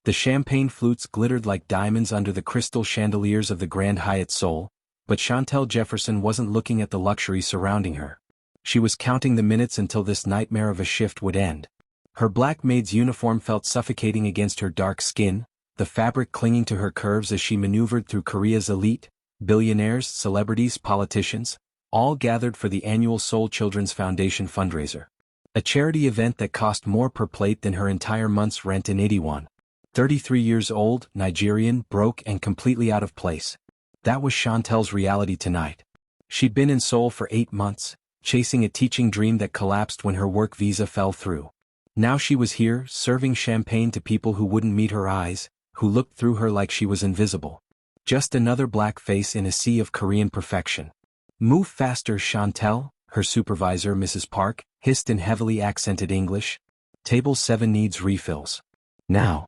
The champagne flutes glittered like diamonds under the crystal chandeliers of the Grand Hyatt Seoul, but Shantel Jefferson wasn't looking at the luxury surrounding her. She was counting the minutes until this nightmare of a shift would end. Her black maid's uniform felt suffocating against her dark skin, the fabric clinging to her curves as she maneuvered through Korea's elite, billionaires, celebrities, politicians, all gathered for the annual Seoul Children's Foundation fundraiser. A charity event that cost more per plate than her entire month's rent in Itaewon. 33 years old, Nigerian, broke and completely out of place. That was Shantel's reality tonight. She'd been in Seoul for 8 months, chasing a teaching dream that collapsed when her work visa fell through. Now she was here, serving champagne to people who wouldn't meet her eyes, who looked through her like she was invisible. Just another black face in a sea of Korean perfection. "Move faster, Shantel," her supervisor, Mrs. Park, hissed in heavily accented English. "Table 7 needs refills. Now."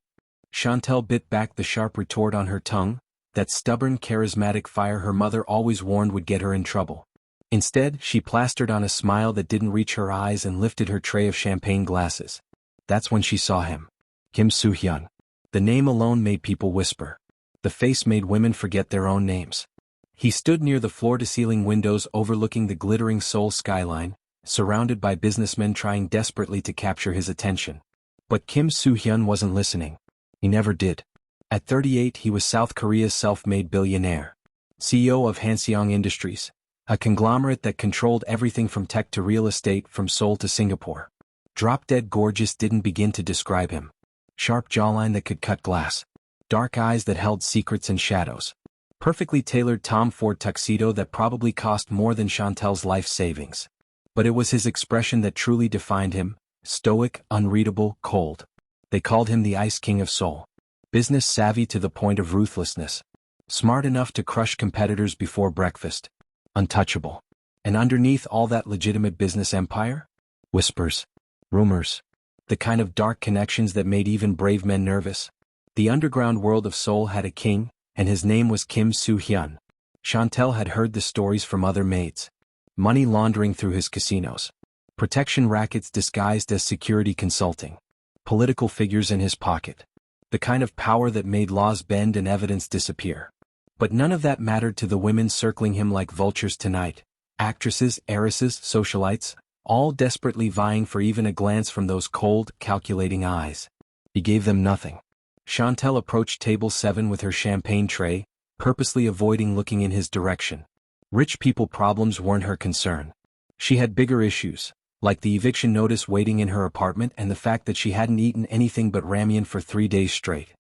Shantel bit back the sharp retort on her tongue, that stubborn, charismatic fire her mother always warned would get her in trouble. Instead, she plastered on a smile that didn't reach her eyes and lifted her tray of champagne glasses. That's when she saw him. Kim Soo Hyun. The name alone made people whisper. The face made women forget their own names. He stood near the floor-to-ceiling windows overlooking the glittering Seoul skyline, surrounded by businessmen trying desperately to capture his attention. But Kim Soo Hyun wasn't listening. He never did. At 38 he was South Korea's self-made billionaire. CEO of Hanseong Industries, a conglomerate that controlled everything from tech to real estate from Seoul to Singapore. Drop-dead gorgeous didn't begin to describe him. Sharp jawline that could cut glass. Dark eyes that held secrets and shadows. Perfectly tailored Tom Ford tuxedo that probably cost more than Chantel's life savings. But it was his expression that truly defined him, stoic, unreadable, cold. They called him the Ice King of Seoul. Business savvy to the point of ruthlessness. Smart enough to crush competitors before breakfast. Untouchable. And underneath all that legitimate business empire? Whispers. Rumors. The kind of dark connections that made even brave men nervous. The underground world of Seoul had a king, and his name was Kim Soo Hyun. Shantel had heard the stories from other maids. Money laundering through his casinos. Protection rackets disguised as security consulting. Political figures in his pocket. The kind of power that made laws bend and evidence disappear. But none of that mattered to the women circling him like vultures tonight. Actresses, heiresses, socialites, all desperately vying for even a glance from those cold, calculating eyes. He gave them nothing. Shantel approached table 7 with her champagne tray, purposely avoiding looking in his direction. Rich people problems weren't her concern. She had bigger issues, like the eviction notice waiting in her apartment and the fact that she hadn't eaten anything but ramen for 3 days straight.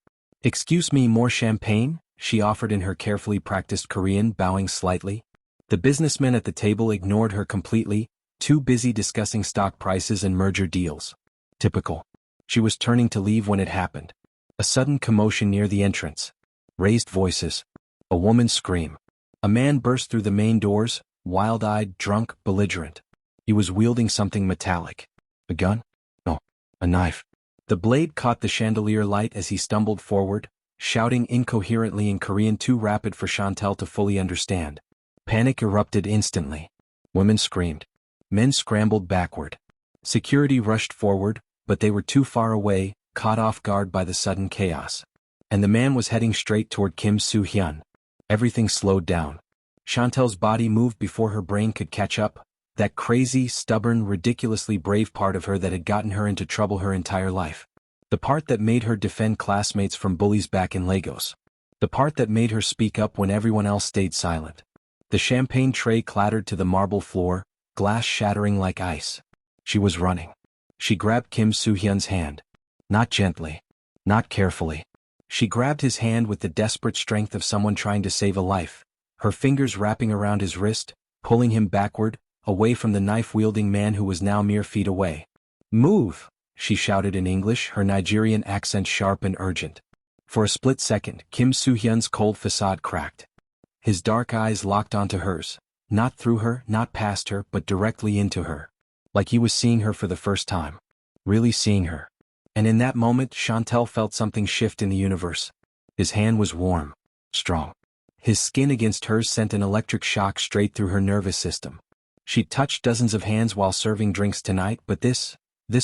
"Excuse me, more champagne?" she offered in her carefully practiced Korean, bowing slightly. The businessmen at the table ignored her completely, too busy discussing stock prices and merger deals. Typical. She was turning to leave when it happened. A sudden commotion near the entrance. Raised voices. A woman's scream. A man burst through the main doors, wild-eyed, drunk, belligerent. He was wielding something metallic. A gun? No, a knife. The blade caught the chandelier light as he stumbled forward, shouting incoherently in Korean too rapid for Shantel to fully understand. Panic erupted instantly. Women screamed. Men scrambled backward. Security rushed forward, but they were too far away, caught off guard by the sudden chaos. And the man was heading straight toward Kim Soo Hyun. Everything slowed down. Shantel's body moved before her brain could catch up, that crazy, stubborn, ridiculously brave part of her that had gotten her into trouble her entire life. The part that made her defend classmates from bullies back in Lagos. The part that made her speak up when everyone else stayed silent. The champagne tray clattered to the marble floor, glass shattering like ice. She was running. She grabbed Kim Soo Hyun's hand. Not gently. Not carefully. She grabbed his hand with the desperate strength of someone trying to save a life, her fingers wrapping around his wrist, pulling him backward, away from the knife-wielding man who was now mere feet away. "Move!" she shouted in English, her Nigerian accent sharp and urgent. For a split second, Kim Soo Hyun's cold facade cracked. His dark eyes locked onto hers, not through her, not past her, but directly into her. Like he was seeing her for the first time. Really seeing her. And in that moment, Shantel felt something shift in the universe. His hand was warm, strong. His skin against hers sent an electric shock straight through her nervous system. She'd touched dozens of hands while serving drinks tonight, but this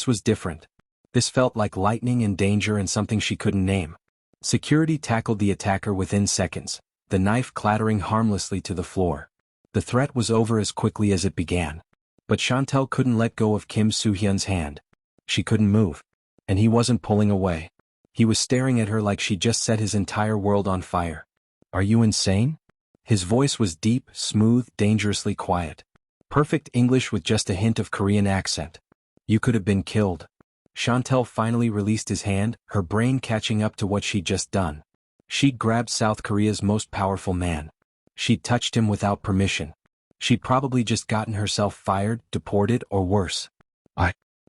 was different. This felt like lightning and danger and something she couldn't name. Security tackled the attacker within seconds, the knife clattering harmlessly to the floor. The threat was over as quickly as it began. But Shantel couldn't let go of Kim Soo Hyun's hand. She couldn't move. And he wasn't pulling away. He was staring at her like she just set his entire world on fire. Are you insane? His voice was deep, smooth, dangerously quiet. Perfect English with just a hint of Korean accent. You could have been killed. Shantel finally released his hand, her brain catching up to what she'd just done. She'd grabbed South Korea's most powerful man. She'd touched him without permission. She'd probably just gotten herself fired, deported, or worse.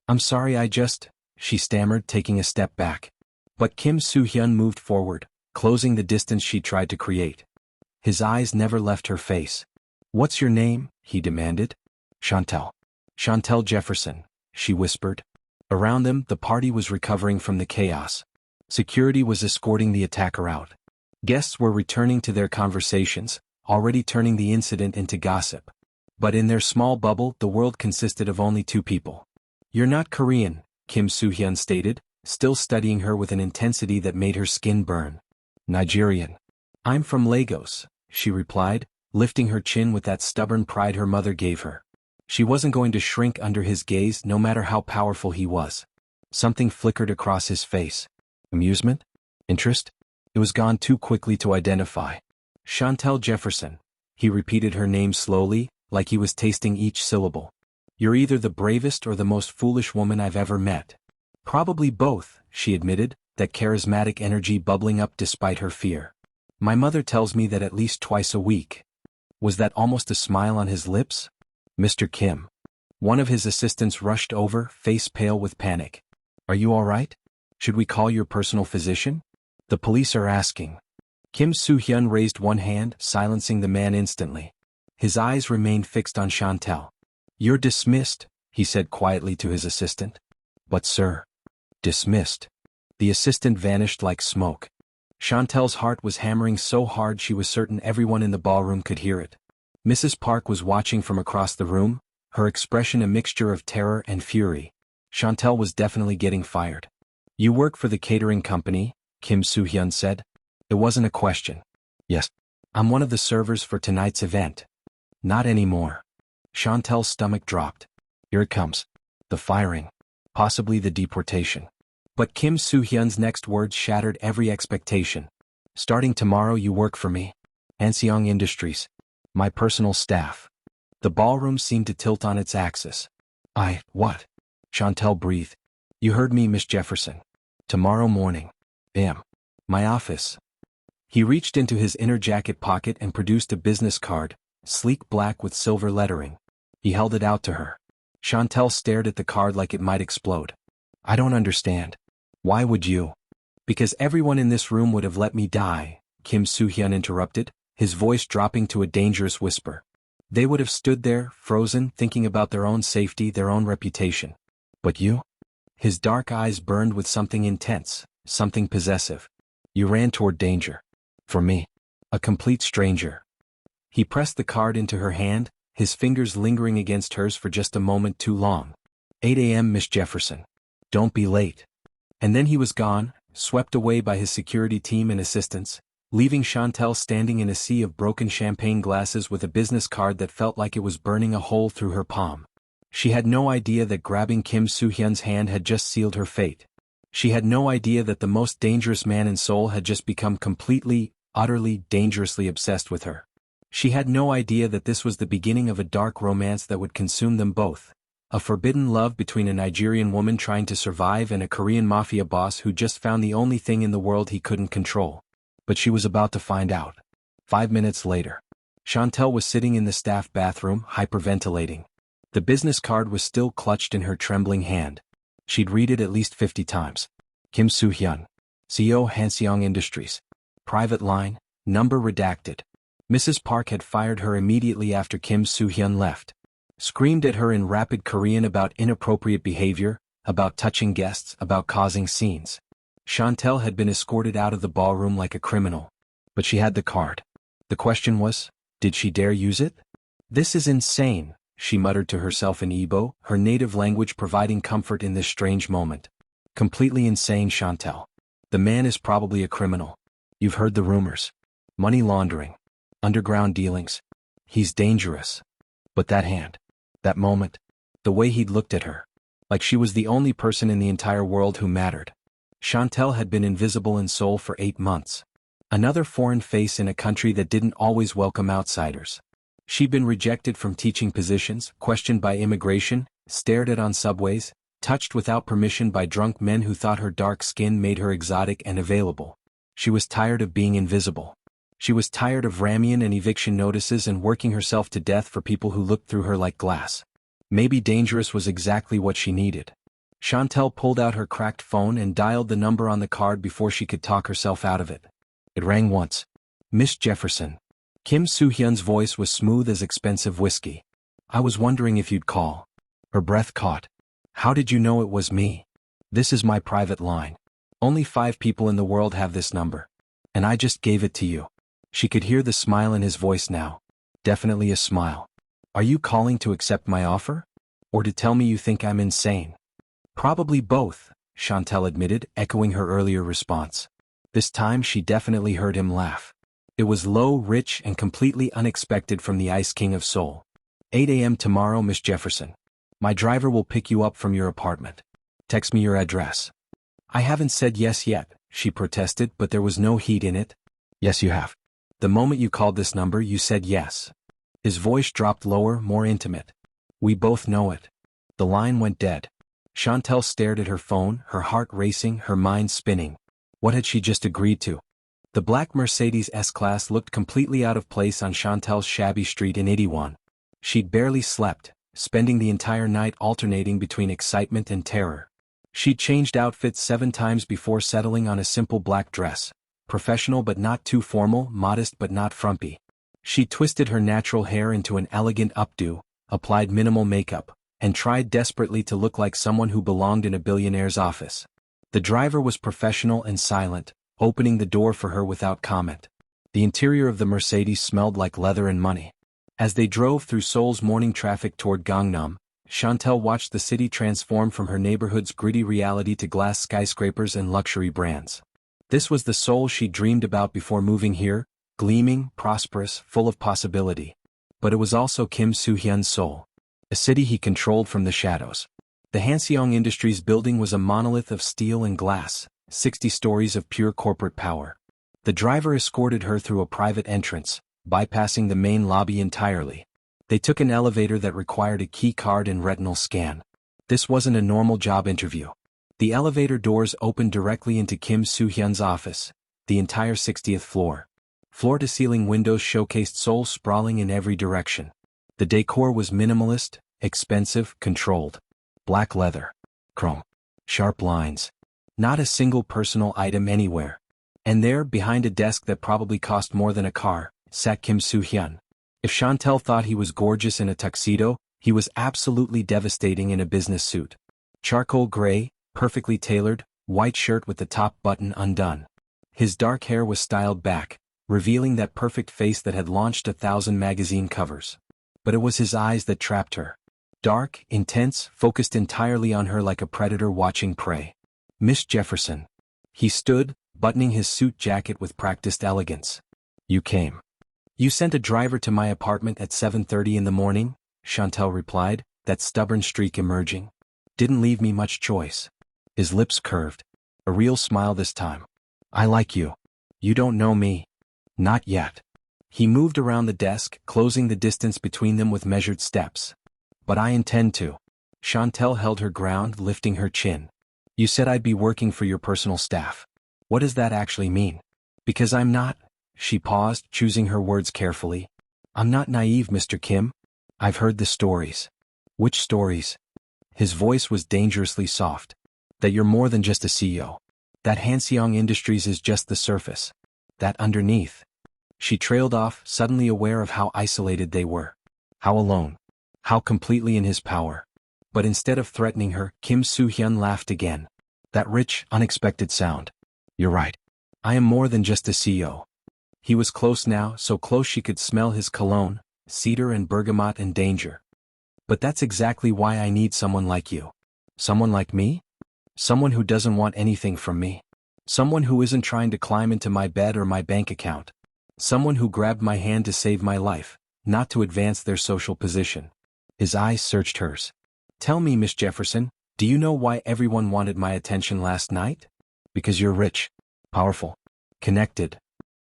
I'm sorry she stammered, taking a step back. But Kim Soo Hyun moved forward, closing the distance she tried to create. His eyes never left her face. What's your name? He demanded. Shantel. Shantel Jefferson, she whispered. Around them, the party was recovering from the chaos. Security was escorting the attacker out. Guests were returning to their conversations, already turning the incident into gossip. But in their small bubble, the world consisted of only two people. You're not Korean, Kim Soo Hyun stated, still studying her with an intensity that made her skin burn. Nigerian. I'm from Lagos, she replied, lifting her chin with that stubborn pride her mother gave her. She wasn't going to shrink under his gaze no matter how powerful he was. Something flickered across his face. Amusement? Interest? It was gone too quickly to identify. Shantel Jefferson. He repeated her name slowly, like he was tasting each syllable. You're either the bravest or the most foolish woman I've ever met. Probably both, she admitted, that charismatic energy bubbling up despite her fear. My mother tells me that at least twice a week. Was that almost a smile on his lips? Mr. Kim. One of his assistants rushed over, face pale with panic. Are you all right? Should we call your personal physician? The police are asking. Kim Soo Hyun raised one hand, silencing the man instantly. His eyes remained fixed on Shantel. You're dismissed, he said quietly to his assistant. But sir. Dismissed. The assistant vanished like smoke. Shantel's heart was hammering so hard she was certain everyone in the ballroom could hear it. Mrs. Park was watching from across the room, her expression a mixture of terror and fury. Shantel was definitely getting fired. You work for the catering company, Kim Soo Hyun said. It wasn't a question. Yes. I'm one of the servers for tonight's event. Not anymore. Shantel's stomach dropped. Here it comes. The firing. Possibly the deportation. But Kim Soo Hyun's next words shattered every expectation. Starting tomorrow you work for me. Anseong Industries. My personal staff. The ballroom seemed to tilt on its axis. What? Shantel breathed. You heard me, Miss Jefferson. Tomorrow morning. My office. He reached into his inner jacket pocket and produced a business card, sleek black with silver lettering. He held it out to her. Shantel stared at the card like it might explode. I don't understand. Why would you? Because everyone in this room would have let me die, Kim Soo Hyun interrupted, his voice dropping to a dangerous whisper. They would have stood there, frozen, thinking about their own safety, their own reputation. But you? His dark eyes burned with something intense, something possessive. You ran toward danger. For me. A complete stranger. He pressed the card into her hand, his fingers lingering against hers for just a moment too long. 8 a.m. Miss Jefferson. Don't be late. And then he was gone, swept away by his security team and assistants, leaving Shantel standing in a sea of broken champagne glasses with a business card that felt like it was burning a hole through her palm. She had no idea that grabbing Kim Soo Hyun's hand had just sealed her fate. She had no idea that the most dangerous man in Seoul had just become completely, utterly, dangerously obsessed with her. She had no idea that this was the beginning of a dark romance that would consume them both. A forbidden love between a Nigerian woman trying to survive and a Korean mafia boss who just found the only thing in the world he couldn't control. But she was about to find out. 5 minutes later. Shantel was sitting in the staff bathroom, hyperventilating. The business card was still clutched in her trembling hand. She'd read it at least 50 times. Kim Soo Hyun. CEO Anseong Industries. Private line, number redacted. Mrs. Park had fired her immediately after Kim Soo Hyun left. Screamed at her in rapid Korean about inappropriate behavior, about touching guests, about causing scenes. Shantel had been escorted out of the ballroom like a criminal. But she had the card. The question was, did she dare use it? This is insane, she muttered to herself in Igbo, her native language providing comfort in this strange moment. Completely insane, Shantel. The man is probably a criminal. You've heard the rumors. Money laundering. Underground dealings. He's dangerous. But that hand. That moment. The way he'd looked at her. Like she was the only person in the entire world who mattered. Shantel had been invisible in Seoul for 8 months. Another foreign face in a country that didn't always welcome outsiders. She'd been rejected from teaching positions, questioned by immigration, stared at on subways, touched without permission by drunk men who thought her dark skin made her exotic and available. She was tired of being invisible. She was tired of ramian and eviction notices and working herself to death for people who looked through her like glass. Maybe dangerous was exactly what she needed. Shantel pulled out her cracked phone and dialed the number on the card before she could talk herself out of it. It rang once. Miss Jefferson. Kim Soo Hyun's voice was smooth as expensive whiskey. I was wondering if you'd call. Her breath caught. How did you know it was me? This is my private line. Only 5 people in the world have this number. And I just gave it to you. She could hear the smile in his voice now. Definitely a smile. Are you calling to accept my offer? Or to tell me you think I'm insane? Probably both, Shantel admitted, echoing her earlier response. This time she definitely heard him laugh. It was low, rich, and completely unexpected from the Ice King of Seoul. 8 a.m. tomorrow, Miss Jefferson. My driver will pick you up from your apartment. Text me your address. I haven't said yes yet, she protested, but there was no heat in it. Yes, you have. The moment you called this number, you said yes. His voice dropped lower, more intimate. We both know it. The line went dead. Shantel stared at her phone, her heart racing, her mind spinning. What had she just agreed to? The black Mercedes S-Class looked completely out of place on Shantel's shabby street in Itaewon. She'd barely slept, spending the entire night alternating between excitement and terror. She'd changed outfits 7 times before settling on a simple black dress. Professional but not too formal, modest but not frumpy. She twisted her natural hair into an elegant updo, applied minimal makeup, and tried desperately to look like someone who belonged in a billionaire's office. The driver was professional and silent, opening the door for her without comment. The interior of the Mercedes smelled like leather and money. As they drove through Seoul's morning traffic toward Gangnam, Shantel watched the city transform from her neighborhood's gritty reality to glass skyscrapers and luxury brands. This was the Seoul she dreamed about before moving here, gleaming, prosperous, full of possibility. But it was also Kim Soo Hyun's Seoul. A city he controlled from the shadows. The Hanseong Industries building was a monolith of steel and glass, 60 stories of pure corporate power. The driver escorted her through a private entrance, bypassing the main lobby entirely. They took an elevator that required a key card and retinal scan. This wasn't a normal job interview. The elevator doors opened directly into Kim Soo Hyun's office, the entire 60th floor. Floor-to-ceiling windows showcased Seoul sprawling in every direction. The decor was minimalist, expensive, controlled. Black leather. Chrome. Sharp lines. Not a single personal item anywhere. And there, behind a desk that probably cost more than a car, sat Kim Soo Hyun. If Shantel thought he was gorgeous in a tuxedo, he was absolutely devastating in a business suit. Charcoal gray, perfectly tailored, white shirt with the top button undone. His dark hair was styled back, revealing that perfect face that had launched 1,000 magazine covers. But it was his eyes that trapped her. Dark, intense, focused entirely on her like a predator watching prey. Miss Jefferson. He stood, buttoning his suit jacket with practiced elegance. You came. You sent a driver to my apartment at 7:30 in the morning, Shantel replied, that stubborn streak emerging. Didn't leave me much choice. His lips curved. A real smile this time. I like you. You don't know me. Not yet. He moved around the desk, closing the distance between them with measured steps. But I intend to. Shantel held her ground, lifting her chin. You said I'd be working for your personal staff. What does that actually mean? Because I'm not. She paused, choosing her words carefully. I'm not naive, Mr. Kim. I've heard the stories. Which stories? His voice was dangerously soft. That you're more than just a CEO. That Hanseong Industries is just the surface. That underneath. She trailed off, suddenly aware of how isolated they were. How alone. How completely in his power. But instead of threatening her, Kim Soo Hyun laughed again. That rich, unexpected sound. You're right. I am more than just a CEO. He was close now, so close she could smell his cologne, cedar and bergamot and danger. But that's exactly why I need someone like you. Someone like me? Someone who doesn't want anything from me. Someone who isn't trying to climb into my bed or my bank account. Someone who grabbed my hand to save my life, not to advance their social position. His eyes searched hers. Tell me, Miss Jefferson, do you know why everyone wanted my attention last night? Because you're rich, powerful, connected.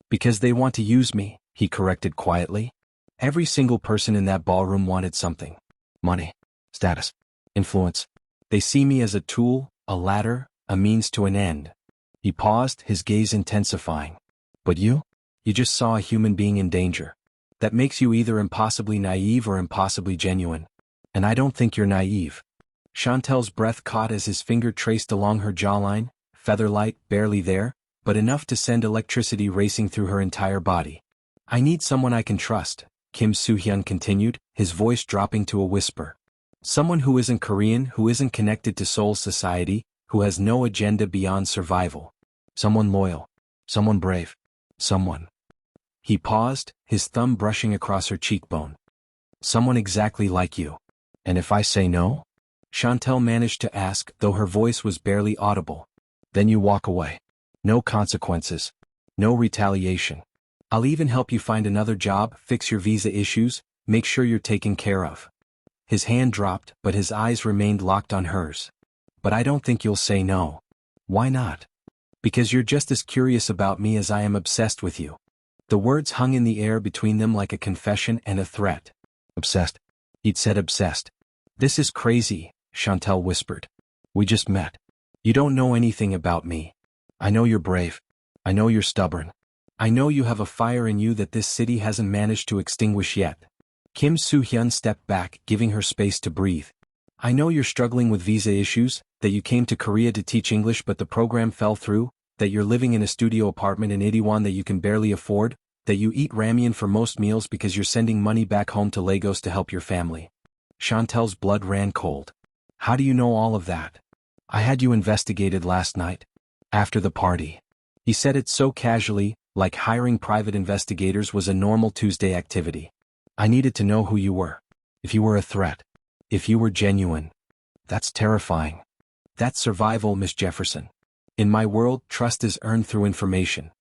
Because they want to use me, he corrected quietly. Every single person in that ballroom wanted something. Money, status, influence. They see me as a tool, a ladder, a means to an end. He paused, his gaze intensifying. But you? You just saw a human being in danger. That makes you either impossibly naive or impossibly genuine. And I don't think you're naive. Shantel's breath caught as his finger traced along her jawline, featherlight, barely there, but enough to send electricity racing through her entire body. I need someone I can trust, Kim Soo Hyun continued, his voice dropping to a whisper. Someone who isn't Korean, who isn't connected to Seoul society, who has no agenda beyond survival. Someone loyal. Someone brave. Someone. He paused, his thumb brushing across her cheekbone. Someone exactly like you. And if I say no? Shantel managed to ask, though her voice was barely audible. Then you walk away. No consequences. No retaliation. I'll even help you find another job, fix your visa issues, make sure you're taken care of. His hand dropped, but his eyes remained locked on hers. But I don't think you'll say no. Why not? Because you're just as curious about me as I am obsessed with you. The words hung in the air between them like a confession and a threat. Obsessed. He'd said obsessed. This is crazy, Shantel whispered. We just met. You don't know anything about me. I know you're brave. I know you're stubborn. I know you have a fire in you that this city hasn't managed to extinguish yet. Kim Soo Hyun stepped back, giving her space to breathe. I know you're struggling with visa issues, that you came to Korea to teach English but the program fell through, that you're living in a studio apartment in Itaewon that you can barely afford, that you eat ramyeon for most meals because you're sending money back home to Lagos to help your family. Shantel's blood ran cold. How do you know all of that? I had you investigated last night. After the party. He said it so casually, like hiring private investigators was a normal Tuesday activity. I needed to know who you were. If you were a threat. If you were genuine. That's terrifying. That's survival, Miss Jefferson. In my world, trust is earned through information.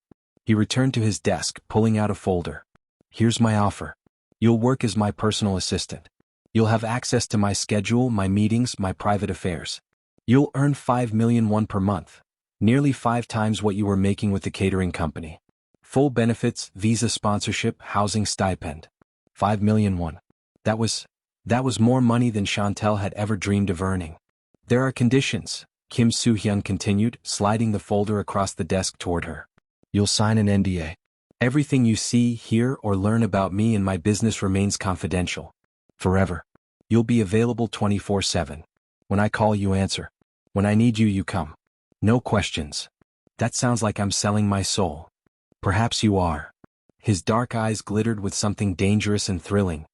He returned to his desk, pulling out a folder. Here's my offer. You'll work as my personal assistant. You'll have access to my schedule, my meetings, my private affairs. You'll earn 5 million won per month. Nearly 5 times what you were making with the catering company. Full benefits, visa sponsorship, housing stipend. 5 million won. That was more money than Shantel had ever dreamed of earning. There are conditions, Kim Soo Hyun continued, sliding the folder across the desk toward her. You'll sign an NDA. Everything you see, hear, or learn about me and my business remains confidential. Forever. You'll be available 24/7. When I call you answer. When I need you you come. No questions. That sounds like I'm selling my soul. Perhaps you are. His dark eyes glittered with something dangerous and thrilling.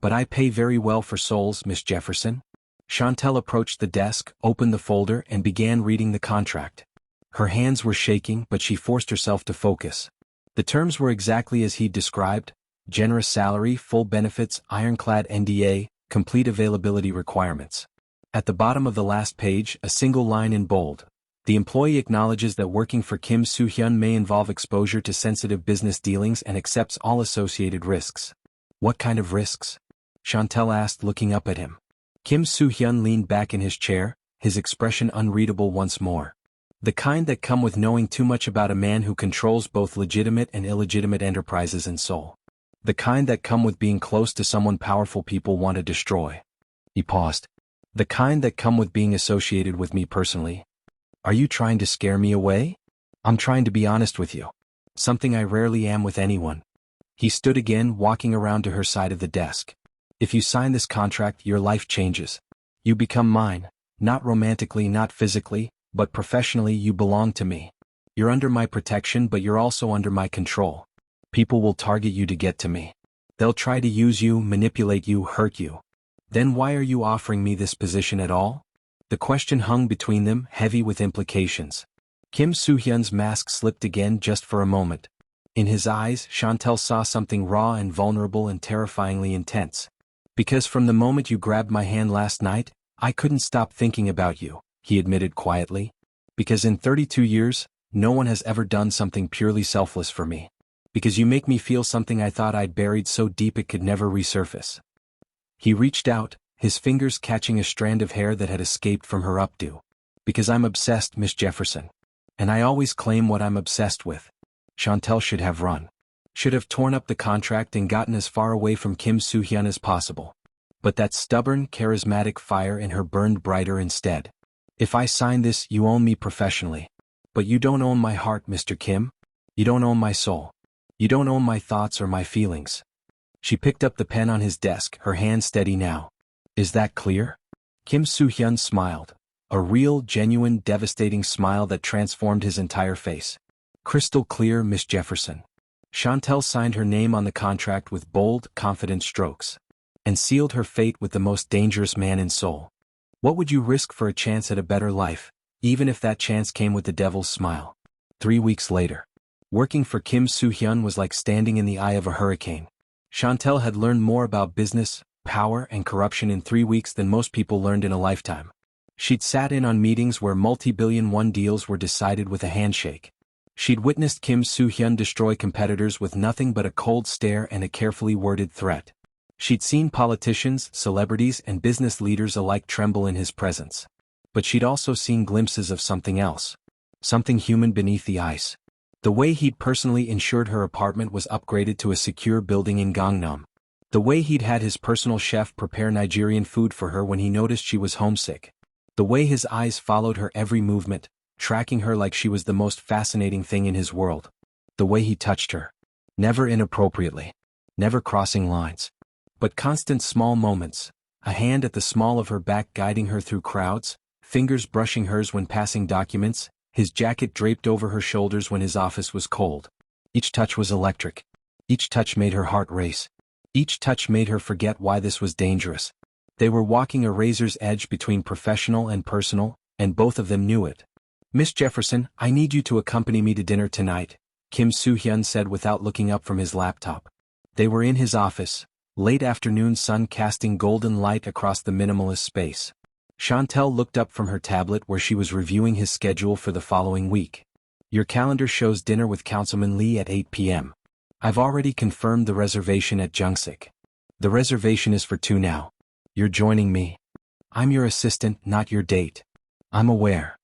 But I pay very well for souls, Miss Jefferson. Shantel approached the desk, opened the folder, and began reading the contract. Her hands were shaking, but she forced herself to focus. The terms were exactly as he'd described: generous salary, full benefits, ironclad NDA, complete availability requirements. At the bottom of the last page, a single line in bold. The employee acknowledges that working for Kim Soo Hyun may involve exposure to sensitive business dealings and accepts all associated risks. What kind of risks? Shantel asked, looking up at him. Kim Soo Hyun leaned back in his chair, his expression unreadable once more. The kind that come with knowing too much about a man who controls both legitimate and illegitimate enterprises in Seoul. The kind that come with being close to someone powerful people want to destroy. He paused. The kind that come with being associated with me personally. Are you trying to scare me away? I'm trying to be honest with you. Something I rarely am with anyone. He stood again, walking around to her side of the desk. If you sign this contract, your life changes. You become mine, not romantically, not physically, but professionally you belong to me. You're under my protection, but you're also under my control. People will target you to get to me. They'll try to use you, manipulate you, hurt you. Then why are you offering me this position at all? The question hung between them, heavy with implications. Kim Soo Hyun's mask slipped again just for a moment. In his eyes, Shantel saw something raw and vulnerable and terrifyingly intense. Because from the moment you grabbed my hand last night, I couldn't stop thinking about you, he admitted quietly. Because in 32 years, no one has ever done something purely selfless for me. Because you make me feel something I thought I'd buried so deep it could never resurface." He reached out, his fingers catching a strand of hair that had escaped from her updo. "Because I'm obsessed, Miss Jefferson. And I always claim what I'm obsessed with." Shantel should have run. Should have torn up the contract and gotten as far away from Kim Soo Hyun as possible. But that stubborn, charismatic fire in her burned brighter instead. "If I sign this, you own me professionally. But you don't own my heart, Mr. Kim. You don't own my soul. You don't own my thoughts or my feelings." She picked up the pen on his desk, her hand steady now. "Is that clear?" Kim Soo Hyun smiled. A real, genuine, devastating smile that transformed his entire face. "Crystal clear, Miss Jefferson." Shantel signed her name on the contract with bold, confident strokes. And sealed her fate with the most dangerous man in Seoul. What would you risk for a chance at a better life, even if that chance came with the devil's smile? 3 weeks later. Working for Kim Soo Hyun was like standing in the eye of a hurricane. Shantel had learned more about business, power, and corruption in 3 weeks than most people learned in a lifetime. She'd sat in on meetings where multi-billion-won deals were decided with a handshake. She'd witnessed Kim Soo Hyun destroy competitors with nothing but a cold stare and a carefully worded threat. She'd seen politicians, celebrities, and business leaders alike tremble in his presence. But she'd also seen glimpses of something else. Something human beneath the ice. The way he'd personally ensured her apartment was upgraded to a secure building in Gangnam. The way he'd had his personal chef prepare Nigerian food for her when he noticed she was homesick. The way his eyes followed her every movement, tracking her like she was the most fascinating thing in his world. The way he touched her. Never inappropriately. Never crossing lines. But constant small moments, a hand at the small of her back guiding her through crowds, fingers brushing hers when passing documents, his jacket draped over her shoulders when his office was cold. Each touch was electric. Each touch made her heart race. Each touch made her forget why this was dangerous. They were walking a razor's edge between professional and personal, and both of them knew it. "Miss Jefferson, I need you to accompany me to dinner tonight," Kim Soo Hyun said without looking up from his laptop. They were in his office. Late afternoon sun casting golden light across the minimalist space. Shantel looked up from her tablet where she was reviewing his schedule for the following week. "Your calendar shows dinner with Councilman Lee at 8 p.m. I've already confirmed the reservation at Jungsik. The reservation is for 2 now. You're joining me. I'm your assistant, not your date. I'm aware."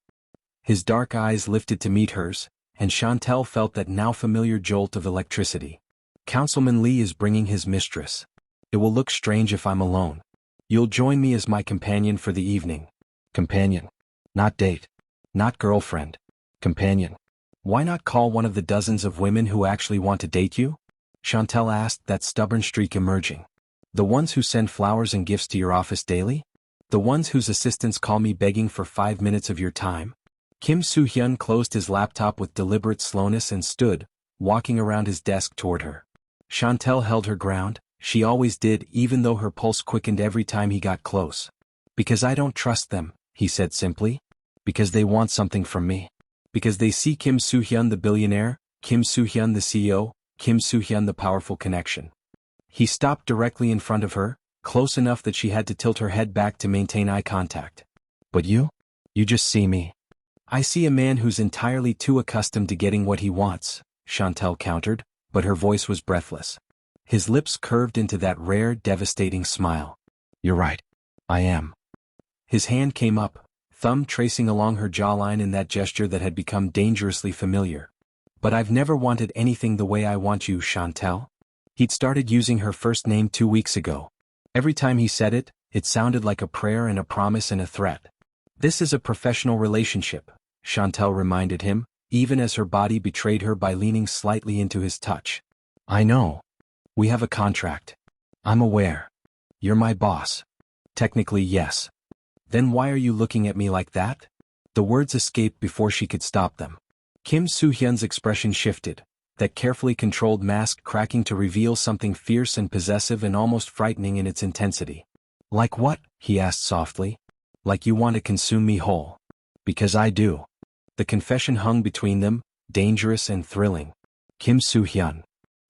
His dark eyes lifted to meet hers, and Shantel felt that now familiar jolt of electricity. "Councilman Lee is bringing his mistress. It will look strange if I'm alone. You'll join me as my companion for the evening." Companion. Not date. Not girlfriend. Companion. "Why not call one of the dozens of women who actually want to date you?" Shantel asked, that stubborn streak emerging. "The ones who send flowers and gifts to your office daily? The ones whose assistants call me begging for 5 minutes of your time?" Kim Soo Hyun closed his laptop with deliberate slowness and stood, walking around his desk toward her. Shantel held her ground. She always did, even though her pulse quickened every time he got close. "Because I don't trust them," he said simply. "Because they want something from me. Because they see Kim Soo Hyun the billionaire, Kim Soo Hyun the CEO, Kim Soo Hyun the powerful connection." He stopped directly in front of her, close enough that she had to tilt her head back to maintain eye contact. "But you? You just see me." "I see a man who's entirely too accustomed to getting what he wants," Shantel countered, but her voice was breathless. His lips curved into that rare, devastating smile. "You're right. I am." His hand came up, thumb tracing along her jawline in that gesture that had become dangerously familiar. "But I've never wanted anything the way I want you, Shantel." He'd started using her first name 2 weeks ago. Every time he said it, it sounded like a prayer and a promise and a threat. "This is a professional relationship," Shantel reminded him, even as her body betrayed her by leaning slightly into his touch. "I know. We have a contract. I'm aware. You're my boss." "Technically, yes." "Then why are you looking at me like that?" The words escaped before she could stop them. Kim Soo Hyun's expression shifted, that carefully controlled mask cracking to reveal something fierce and possessive and almost frightening in its intensity. "Like what?" he asked softly. "Like you want to consume me whole." "Because I do." The confession hung between them, dangerous and thrilling. "Kim Soo Hyun.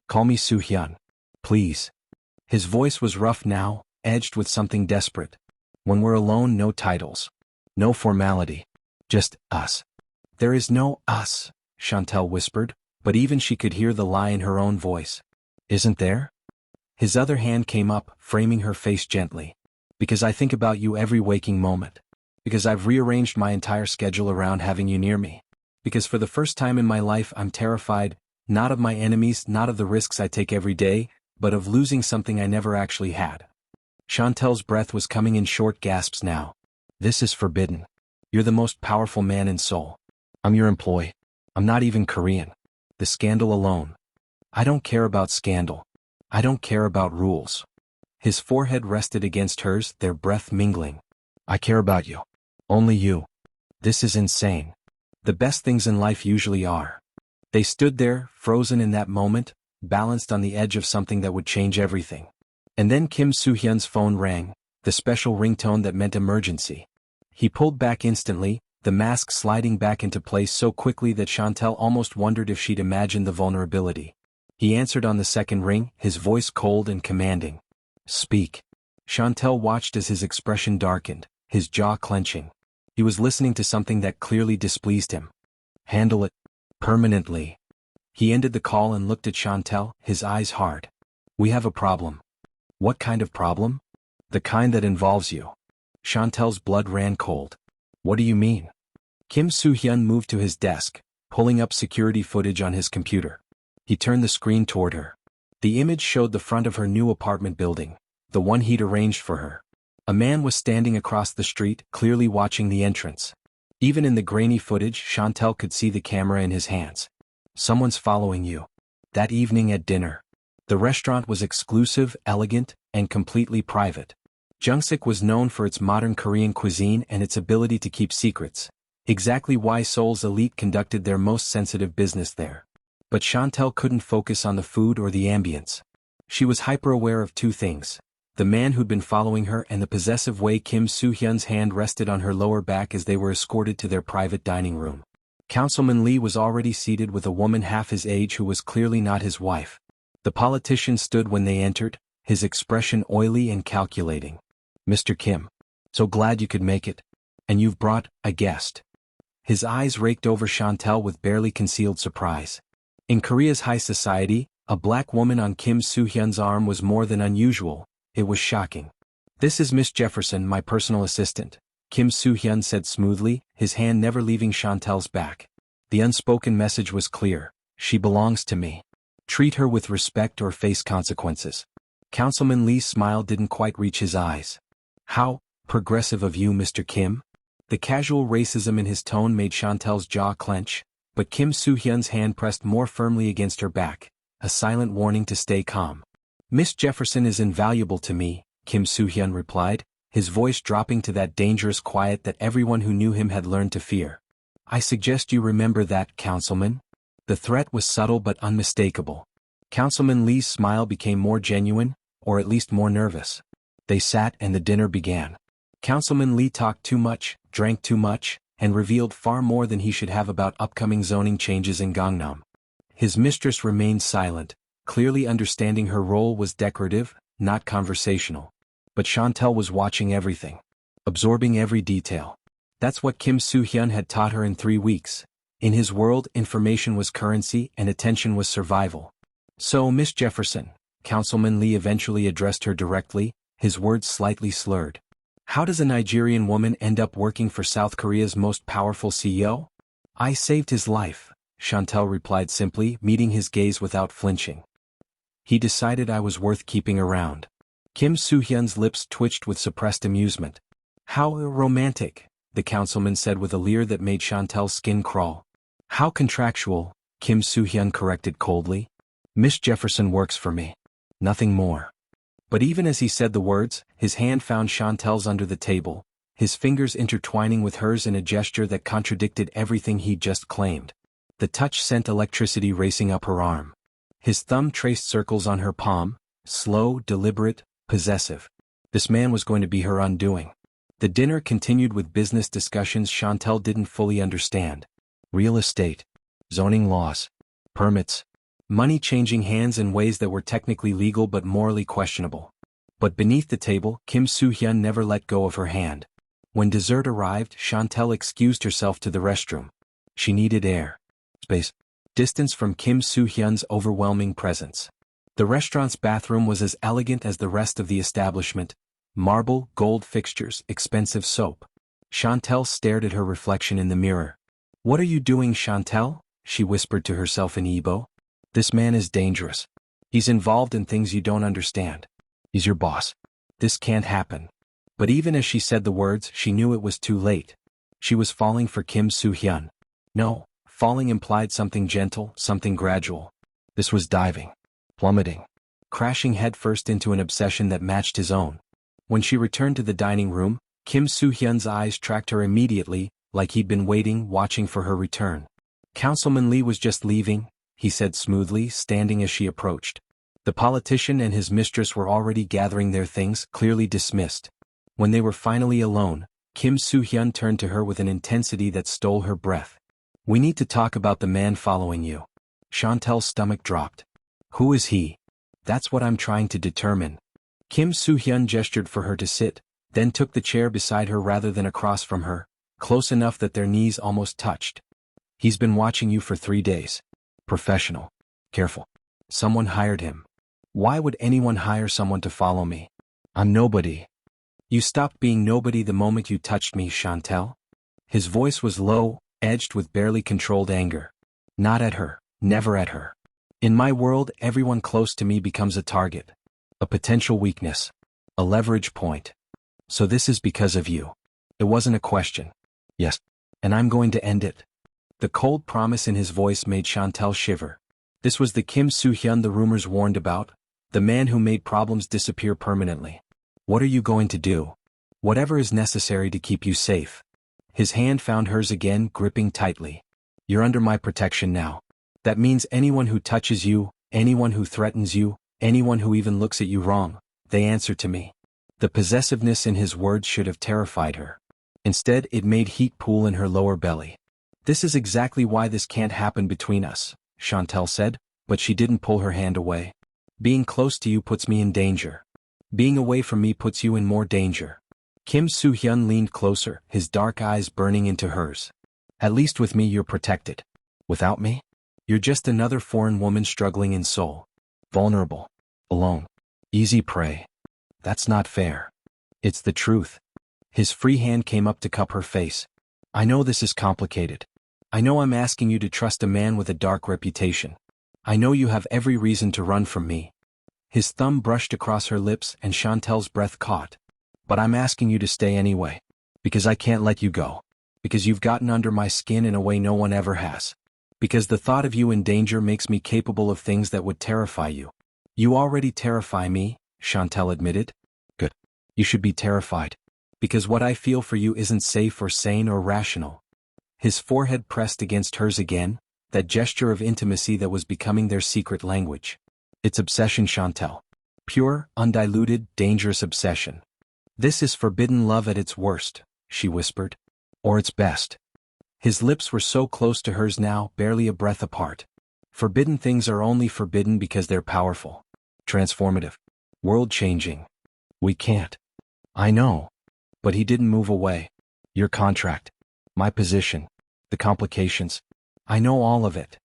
Call me Soo Hyun. Please." His voice was rough now, edged with something desperate. "When we're alone, no titles. No formality. Just us." "There is no us," Shantel whispered, but even she could hear the lie in her own voice. Isn't there? His other hand came up, framing her face gently. Because I think about you every waking moment. Because I've rearranged my entire schedule around having you near me. Because for the first time in my life I'm terrified, not of my enemies, not of the risks I take every day, but of losing something I never actually had. Shantel's breath was coming in short gasps now. This is forbidden. You're the most powerful man in Seoul. I'm your employee. I'm not even Korean. The scandal alone. I don't care about scandal. I don't care about rules. His forehead rested against hers, their breath mingling. I care about you. Only you. This is insane. The best things in life usually are. They stood there, frozen in that moment, balanced on the edge of something that would change everything. And then Kim Soo Hyun's phone rang, the special ringtone that meant emergency. He pulled back instantly, the mask sliding back into place so quickly that Shantel almost wondered if she'd imagined the vulnerability. He answered on the second ring, his voice cold and commanding. Speak. Shantel watched as his expression darkened, his jaw clenching. He was listening to something that clearly displeased him. Handle it. Permanently. He ended the call and looked at Shantel, his eyes hard. We have a problem. What kind of problem? The kind that involves you. Shantel's blood ran cold. What do you mean? Kim Soo Hyun moved to his desk, pulling up security footage on his computer. He turned the screen toward her. The image showed the front of her new apartment building, the one he'd arranged for her. A man was standing across the street, clearly watching the entrance. Even in the grainy footage, Shantel could see the camera in his hands. Someone's following you. That evening at dinner. The restaurant was exclusive, elegant, and completely private. Jungsik was known for its modern Korean cuisine and its ability to keep secrets. Exactly why Seoul's elite conducted their most sensitive business there. But Shantel couldn't focus on the food or the ambience. She was hyper-aware of two things. The man who'd been following her and the possessive way Kim Soo Hyun's hand rested on her lower back as they were escorted to their private dining room. Councilman Lee was already seated with a woman half his age who was clearly not his wife. The politician stood when they entered, his expression oily and calculating. Mr. Kim. So glad you could make it. And you've brought a guest. His eyes raked over Shantel with barely concealed surprise. In Korea's high society, a black woman on Kim Soo Hyun's arm was more than unusual. It was shocking. This is Miss Jefferson, my personal assistant, Kim Soo Hyun said smoothly, his hand never leaving Shantel's back. The unspoken message was clear. She belongs to me. Treat her with respect or face consequences. Councilman Lee's smile didn't quite reach his eyes. How progressive of you, Mr. Kim? The casual racism in his tone made Shantel's jaw clench, but Kim Soo Hyun's hand pressed more firmly against her back, a silent warning to stay calm. Miss Jefferson is invaluable to me, Kim Soo Hyun replied, his voice dropping to that dangerous quiet that everyone who knew him had learned to fear. I suggest you remember that, Councilman. The threat was subtle but unmistakable. Councilman Lee's smile became more genuine, or at least more nervous. They sat and the dinner began. Councilman Lee talked too much, drank too much, and revealed far more than he should have about upcoming zoning changes in Gangnam. His mistress remained silent, clearly understanding her role was decorative, not conversational. But Shantel was watching everything, absorbing every detail. That's what Kim Soo Hyun had taught her in 3 weeks. In his world, information was currency and attention was survival. So, Miss Jefferson, Councilman Lee eventually addressed her directly, his words slightly slurred. How does a Nigerian woman end up working for South Korea's most powerful CEO? I saved his life, Shantel replied simply, meeting his gaze without flinching. He decided I was worth keeping around. Kim Soo Hyun's lips twitched with suppressed amusement. How romantic, the councilman said with a leer that made Shantel's skin crawl. How contractual, Kim Soo Hyun corrected coldly. Miss Jefferson works for me. Nothing more. But even as he said the words, his hand found Shantel's under the table, his fingers intertwining with hers in a gesture that contradicted everything he'd just claimed. The touch sent electricity racing up her arm. His thumb traced circles on her palm, slow, deliberate, possessive. This man was going to be her undoing. The dinner continued with business discussions Shantel didn't fully understand. Real estate, zoning laws, permits, money changing hands in ways that were technically legal but morally questionable. But beneath the table, Kim Soo Hyun never let go of her hand. When dessert arrived, Shantel excused herself to the restroom. She needed air. space. Distance from Kim Soo Hyun's overwhelming presence. The restaurant's bathroom was as elegant as the rest of the establishment. Marble, gold fixtures, expensive soap. Shantel stared at her reflection in the mirror. "What are you doing, Shantel?" she whispered to herself in Igbo. "This man is dangerous. He's involved in things you don't understand. He's your boss. This can't happen." But even as she said the words, she knew it was too late. She was falling for Kim Soo Hyun. No, falling implied something gentle, something gradual. This was diving. Plummeting. Crashing headfirst into an obsession that matched his own. When she returned to the dining room, Kim Soo Hyun's eyes tracked her immediately, like he'd been waiting, watching for her return. "Councilman Lee was just leaving," he said smoothly, standing as she approached. The politician and his mistress were already gathering their things, clearly dismissed. When they were finally alone, Kim Soo Hyun turned to her with an intensity that stole her breath. "We need to talk about the man following you." Shantel's stomach dropped. "Who is he?" "That's what I'm trying to determine." Kim Soo Hyun gestured for her to sit, then took the chair beside her rather than across from her, close enough that their knees almost touched. "He's been watching you for 3 days. Professional. Careful. Someone hired him." "Why would anyone hire someone to follow me? I'm nobody." "You stopped being nobody the moment you touched me, Shantel." His voice was low, edged with barely controlled anger. "Not at her, never at her. In my world, everyone close to me becomes a target. A potential weakness. A leverage point. So this is because of you." It wasn't a question. "Yes. And I'm going to end it." The cold promise in his voice made Shantel shiver. This was the Kim Soo Hyun the rumors warned about, the man who made problems disappear permanently. "What are you going to do?" "Whatever is necessary to keep you safe." His hand found hers again, gripping tightly. "You're under my protection now. That means anyone who touches you, anyone who threatens you, anyone who even looks at you wrong, they answer to me." The possessiveness in his words should have terrified her. Instead, it made heat pool in her lower belly. "This is exactly why this can't happen between us," Shantel said, but she didn't pull her hand away. "Being close to you puts me in danger. Being away from me puts you in more danger." Kim Soo Hyun leaned closer, his dark eyes burning into hers. "At least with me you're protected. Without me? You're just another foreign woman struggling in Seoul. Vulnerable. Alone. Easy prey. That's not fair." "It's the truth." His free hand came up to cup her face. "I know this is complicated. I know I'm asking you to trust a man with a dark reputation. I know you have every reason to run from me." His thumb brushed across her lips and Shantel's breath caught. "But I'm asking you to stay anyway. Because I can't let you go. Because you've gotten under my skin in a way no one ever has. Because the thought of you in danger makes me capable of things that would terrify you." "You already terrify me," Shantel admitted. "Good. You should be terrified. Because what I feel for you isn't safe or sane or rational." His forehead pressed against hers again, that gesture of intimacy that was becoming their secret language. "It's obsession, Shantel. Pure, undiluted, dangerous obsession. This is forbidden love at its worst," she whispered. "Or its best." His lips were so close to hers now, barely a breath apart. Forbidden things are only forbidden because they're powerful. Transformative. World-changing. "We can't." "I know." But he didn't move away. "Your contract. My position. The complications. I know all of it."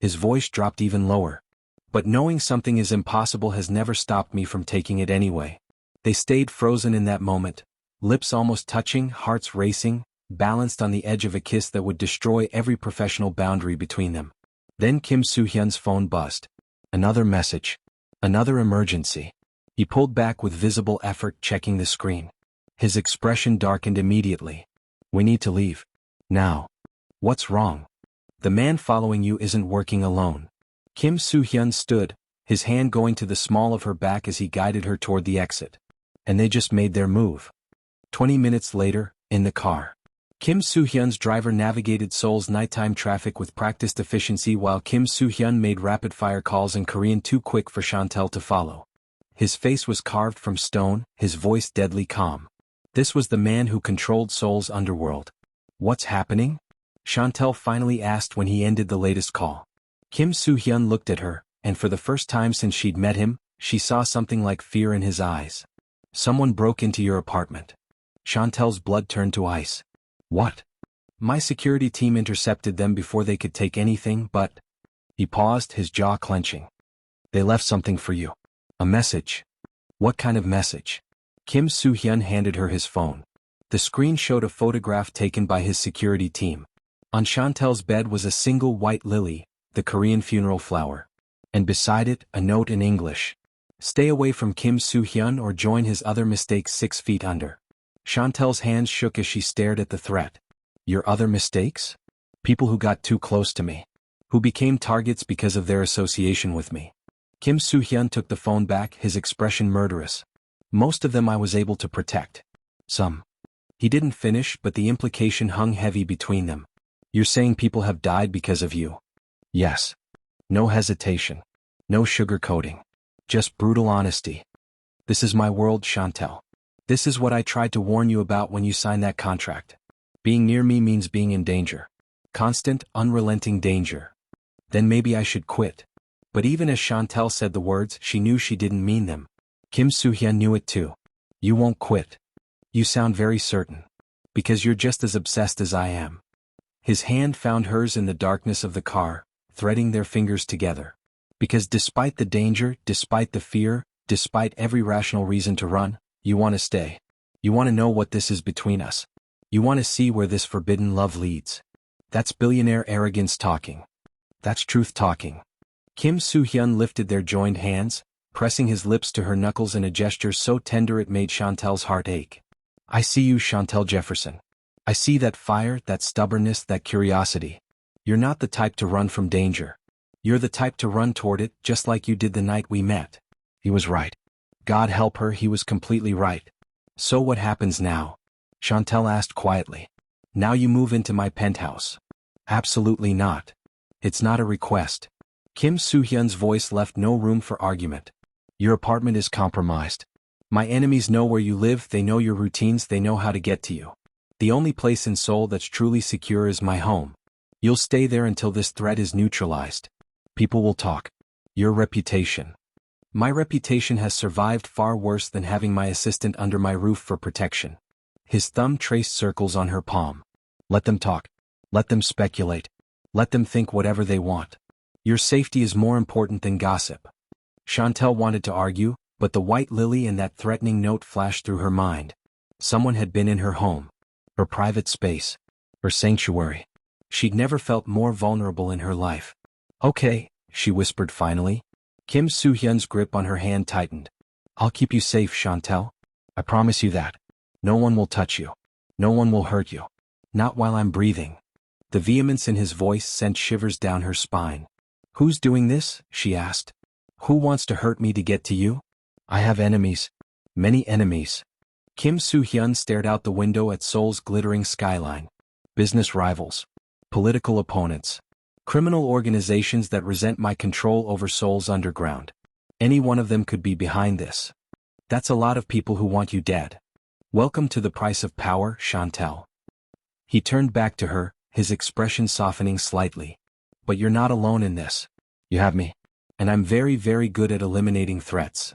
His voice dropped even lower. "But knowing something is impossible has never stopped me from taking it anyway." They stayed frozen in that moment, lips almost touching, hearts racing, balanced on the edge of a kiss that would destroy every professional boundary between them. Then Kim Soo Hyun's phone buzzed. Another message. Another emergency. He pulled back with visible effort, checking the screen. His expression darkened immediately. "We need to leave. Now." "What's wrong?" "The man following you isn't working alone." Kim Soo Hyun stood, his hand going to the small of her back as he guided her toward the exit. And they just made their move. 20 minutes later, in the car. Kim Soo Hyun's driver navigated Seoul's nighttime traffic with practiced efficiency while Kim Soo Hyun made rapid-fire calls in Korean too quick for Shantel to follow. His face was carved from stone, his voice deadly calm. This was the man who controlled Seoul's underworld. "What's happening?" Shantel finally asked when he ended the latest call. Kim Soo Hyun looked at her, and for the first time since she'd met him, she saw something like fear in his eyes. "Someone broke into your apartment." Shantel's blood turned to ice. "What?" My security team intercepted them before they could take anything but... He paused, his jaw clenching. They left something for you. A message. What kind of message? Kim Soo Hyun handed her his phone. The screen showed a photograph taken by his security team. On Shantel's bed was a single white lily, the Korean funeral flower. And beside it, a note in English. Stay away from Kim Soo Hyun or join his other mistakes 6 feet under. Shantel's hands shook as she stared at the threat. Your other mistakes? People who got too close to me. Who became targets because of their association with me. Kim Soo Hyun took the phone back, his expression murderous. Most of them I was able to protect. Some. He didn't finish, but the implication hung heavy between them. You're saying people have died because of you? Yes. No hesitation. No sugarcoating. Just brutal honesty. This is my world, Shantel. This is what I tried to warn you about when you signed that contract. Being near me means being in danger. Constant, unrelenting danger. Then maybe I should quit. But even as Shantel said the words, she knew she didn't mean them. Kim Soo Hyun knew it too. You won't quit. You sound very certain. Because you're just as obsessed as I am. His hand found hers in the darkness of the car, threading their fingers together. Because despite the danger, despite the fear, despite every rational reason to run, you want to stay. You want to know what this is between us. You want to see where this forbidden love leads. That's billionaire arrogance talking. That's truth talking. Kim Soo Hyun lifted their joined hands, pressing his lips to her knuckles in a gesture so tender it made Shantel's heart ache. I see you, Shantel Jefferson. I see that fire, that stubbornness, that curiosity. You're not the type to run from danger. You're the type to run toward it, just like you did the night we met. He was right. God help her, he was completely right. So what happens now? Shantel asked quietly. Now you move into my penthouse. Absolutely not. It's not a request. Kim Soo Hyun's voice left no room for argument. Your apartment is compromised. My enemies know where you live, they know your routines, they know how to get to you. The only place in Seoul that's truly secure is my home. You'll stay there until this threat is neutralized. People will talk. Your reputation. My reputation has survived far worse than having my assistant under my roof for protection. His thumb traced circles on her palm. Let them talk. Let them speculate. Let them think whatever they want. Your safety is more important than gossip. Shantel wanted to argue, but the white lily and that threatening note flashed through her mind. Someone had been in her home. Her private space. Her sanctuary. She'd never felt more vulnerable in her life. Okay, she whispered finally. Kim Soo Hyun's grip on her hand tightened. I'll keep you safe, Shantel. I promise you that. No one will touch you. No one will hurt you. Not while I'm breathing. The vehemence in his voice sent shivers down her spine. Who's doing this? She asked. Who wants to hurt me to get to you? I have enemies. Many enemies. Kim Soo Hyun stared out the window at Seoul's glittering skyline. Business rivals. Political opponents. Criminal organizations that resent my control over Seoul's underground. Any one of them could be behind this. That's a lot of people who want you dead. Welcome to the price of power, Shantel. He turned back to her, his expression softening slightly. But you're not alone in this. You have me. And I'm very, very good at eliminating threats.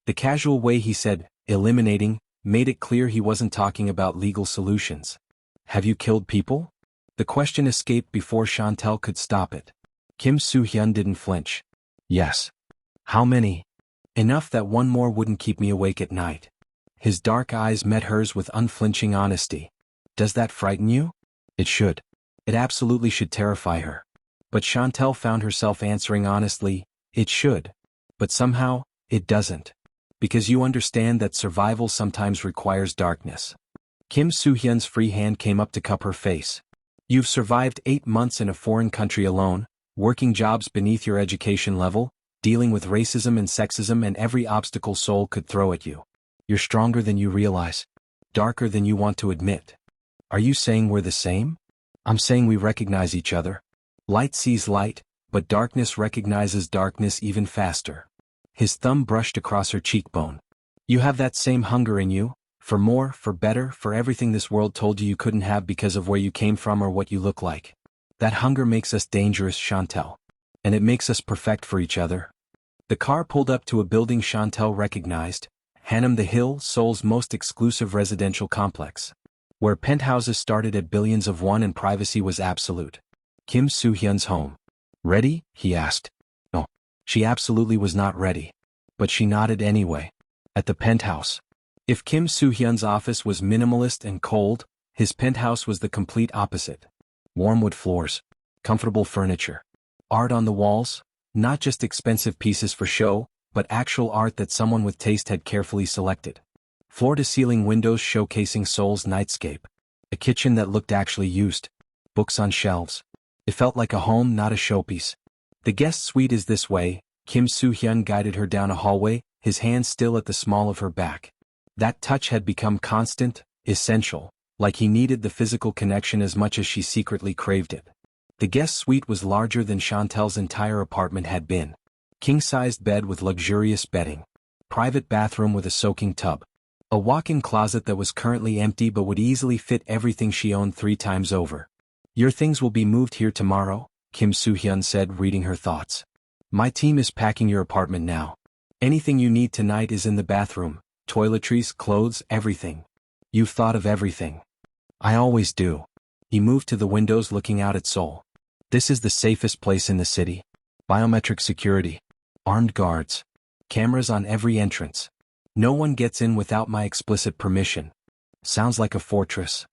The casual way he said, eliminating, made it clear he wasn't talking about legal solutions. Have you killed people? The question escaped before Shantel could stop it. Kim Soo Hyun didn't flinch. Yes. How many? Enough that one more wouldn't keep me awake at night. His dark eyes met hers with unflinching honesty. Does that frighten you? It should. It absolutely should terrify her. But Shantel found herself answering honestly, it should. But somehow, it doesn't. Because you understand that survival sometimes requires darkness. Kim Soo Hyun's free hand came up to cup her face. You've survived 8 months in a foreign country alone, working jobs beneath your education level, dealing with racism and sexism and every obstacle Seoul could throw at you. You're stronger than you realize. Darker than you want to admit. Are you saying we're the same? I'm saying we recognize each other. Light sees light, but darkness recognizes darkness even faster. His thumb brushed across her cheekbone. You have that same hunger in you, for more, for better, for everything this world told you couldn't have because of where you came from or what you look like. That hunger makes us dangerous, Shantel. And it makes us perfect for each other. The car pulled up to a building Shantel recognized, Hanam the Hill, Seoul's most exclusive residential complex. where penthouses started at billions of won and privacy was absolute. Kim Soo Hyun's home. Ready? He asked. No. She absolutely was not ready. But she nodded anyway. At the penthouse. If Kim Soo Hyun's office was minimalist and cold, his penthouse was the complete opposite. Warm wood floors. Comfortable furniture. Art on the walls, not just expensive pieces for show, but actual art that someone with taste had carefully selected. Floor-to-ceiling windows showcasing Seoul's nightscape. A kitchen that looked actually used. Books on shelves. It felt like a home, not a showpiece. The guest suite is this way. Kim Soo Hyun guided her down a hallway, his hand still at the small of her back. That touch had become constant, essential, like he needed the physical connection as much as she secretly craved it. The guest suite was larger than Shantel's entire apartment had been. King-sized bed with luxurious bedding. Private bathroom with a soaking tub. A walk-in closet that was currently empty but would easily fit everything she owned 3 times over. Your things will be moved here tomorrow, Kim Soo Hyun said, reading her thoughts. My team is packing your apartment now. Anything you need tonight is in the bathroom. Toiletries, clothes, everything. You've thought of everything. I always do. He moved to the windows looking out at Seoul. This is the safest place in the city. Biometric security. Armed guards. Cameras on every entrance. No one gets in without my explicit permission. Sounds like a fortress.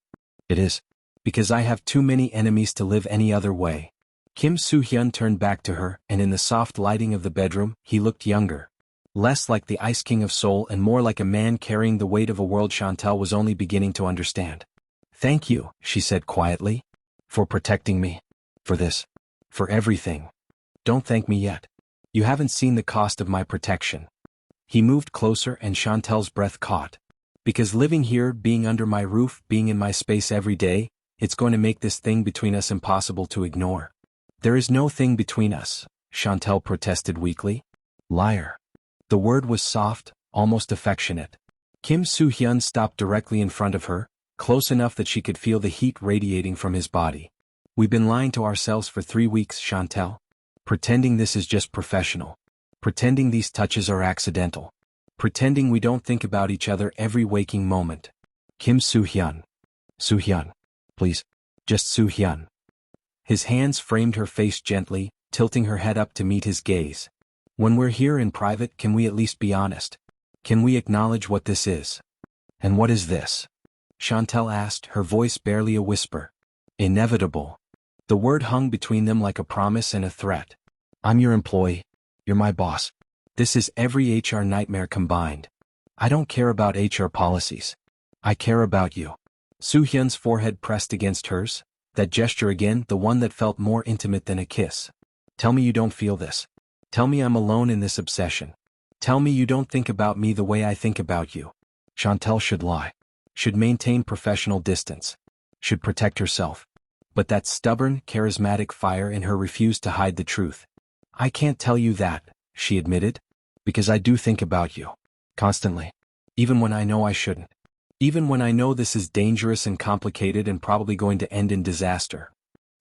It is. Because I have too many enemies to live any other way. Kim Soo Hyun turned back to her, and in the soft lighting of the bedroom, he looked younger. Less like the Ice King of Seoul and more like a man carrying the weight of a world Shantel was only beginning to understand. Thank you, she said quietly. For protecting me. For this. For everything. Don't thank me yet. You haven't seen the cost of my protection. He moved closer and Shantel's breath caught. Because living here, being under my roof, being in my space every day, it's going to make this thing between us impossible to ignore. There is no thing between us, Shantel protested weakly. Liar. The word was soft, almost affectionate. Kim Soo Hyun stopped directly in front of her, close enough that she could feel the heat radiating from his body. We've been lying to ourselves for 3 weeks, Shantel. Pretending this is just professional. Pretending these touches are accidental. Pretending we don't think about each other every waking moment. Kim Soo Hyun. Soo Hyun. Please. Just Soo Hyun. His hands framed her face gently, tilting her head up to meet his gaze. When we're here in private, can we at least be honest? Can we acknowledge what this is? And what is this? Shantel asked, her voice barely a whisper. Inevitable. The word hung between them like a promise and a threat. I'm your employee. You're my boss. This is every HR nightmare combined. I don't care about HR policies. I care about you. Soo Hyun's forehead pressed against hers, that gesture again, the one that felt more intimate than a kiss. Tell me you don't feel this. Tell me I'm alone in this obsession. Tell me you don't think about me the way I think about you. Shantel should lie. Should maintain professional distance. Should protect herself. But that stubborn, charismatic fire in her refused to hide the truth. I can't tell you that, she admitted. Because I do think about you. Constantly. Even when I know I shouldn't. Even when I know this is dangerous and complicated and probably going to end in disaster.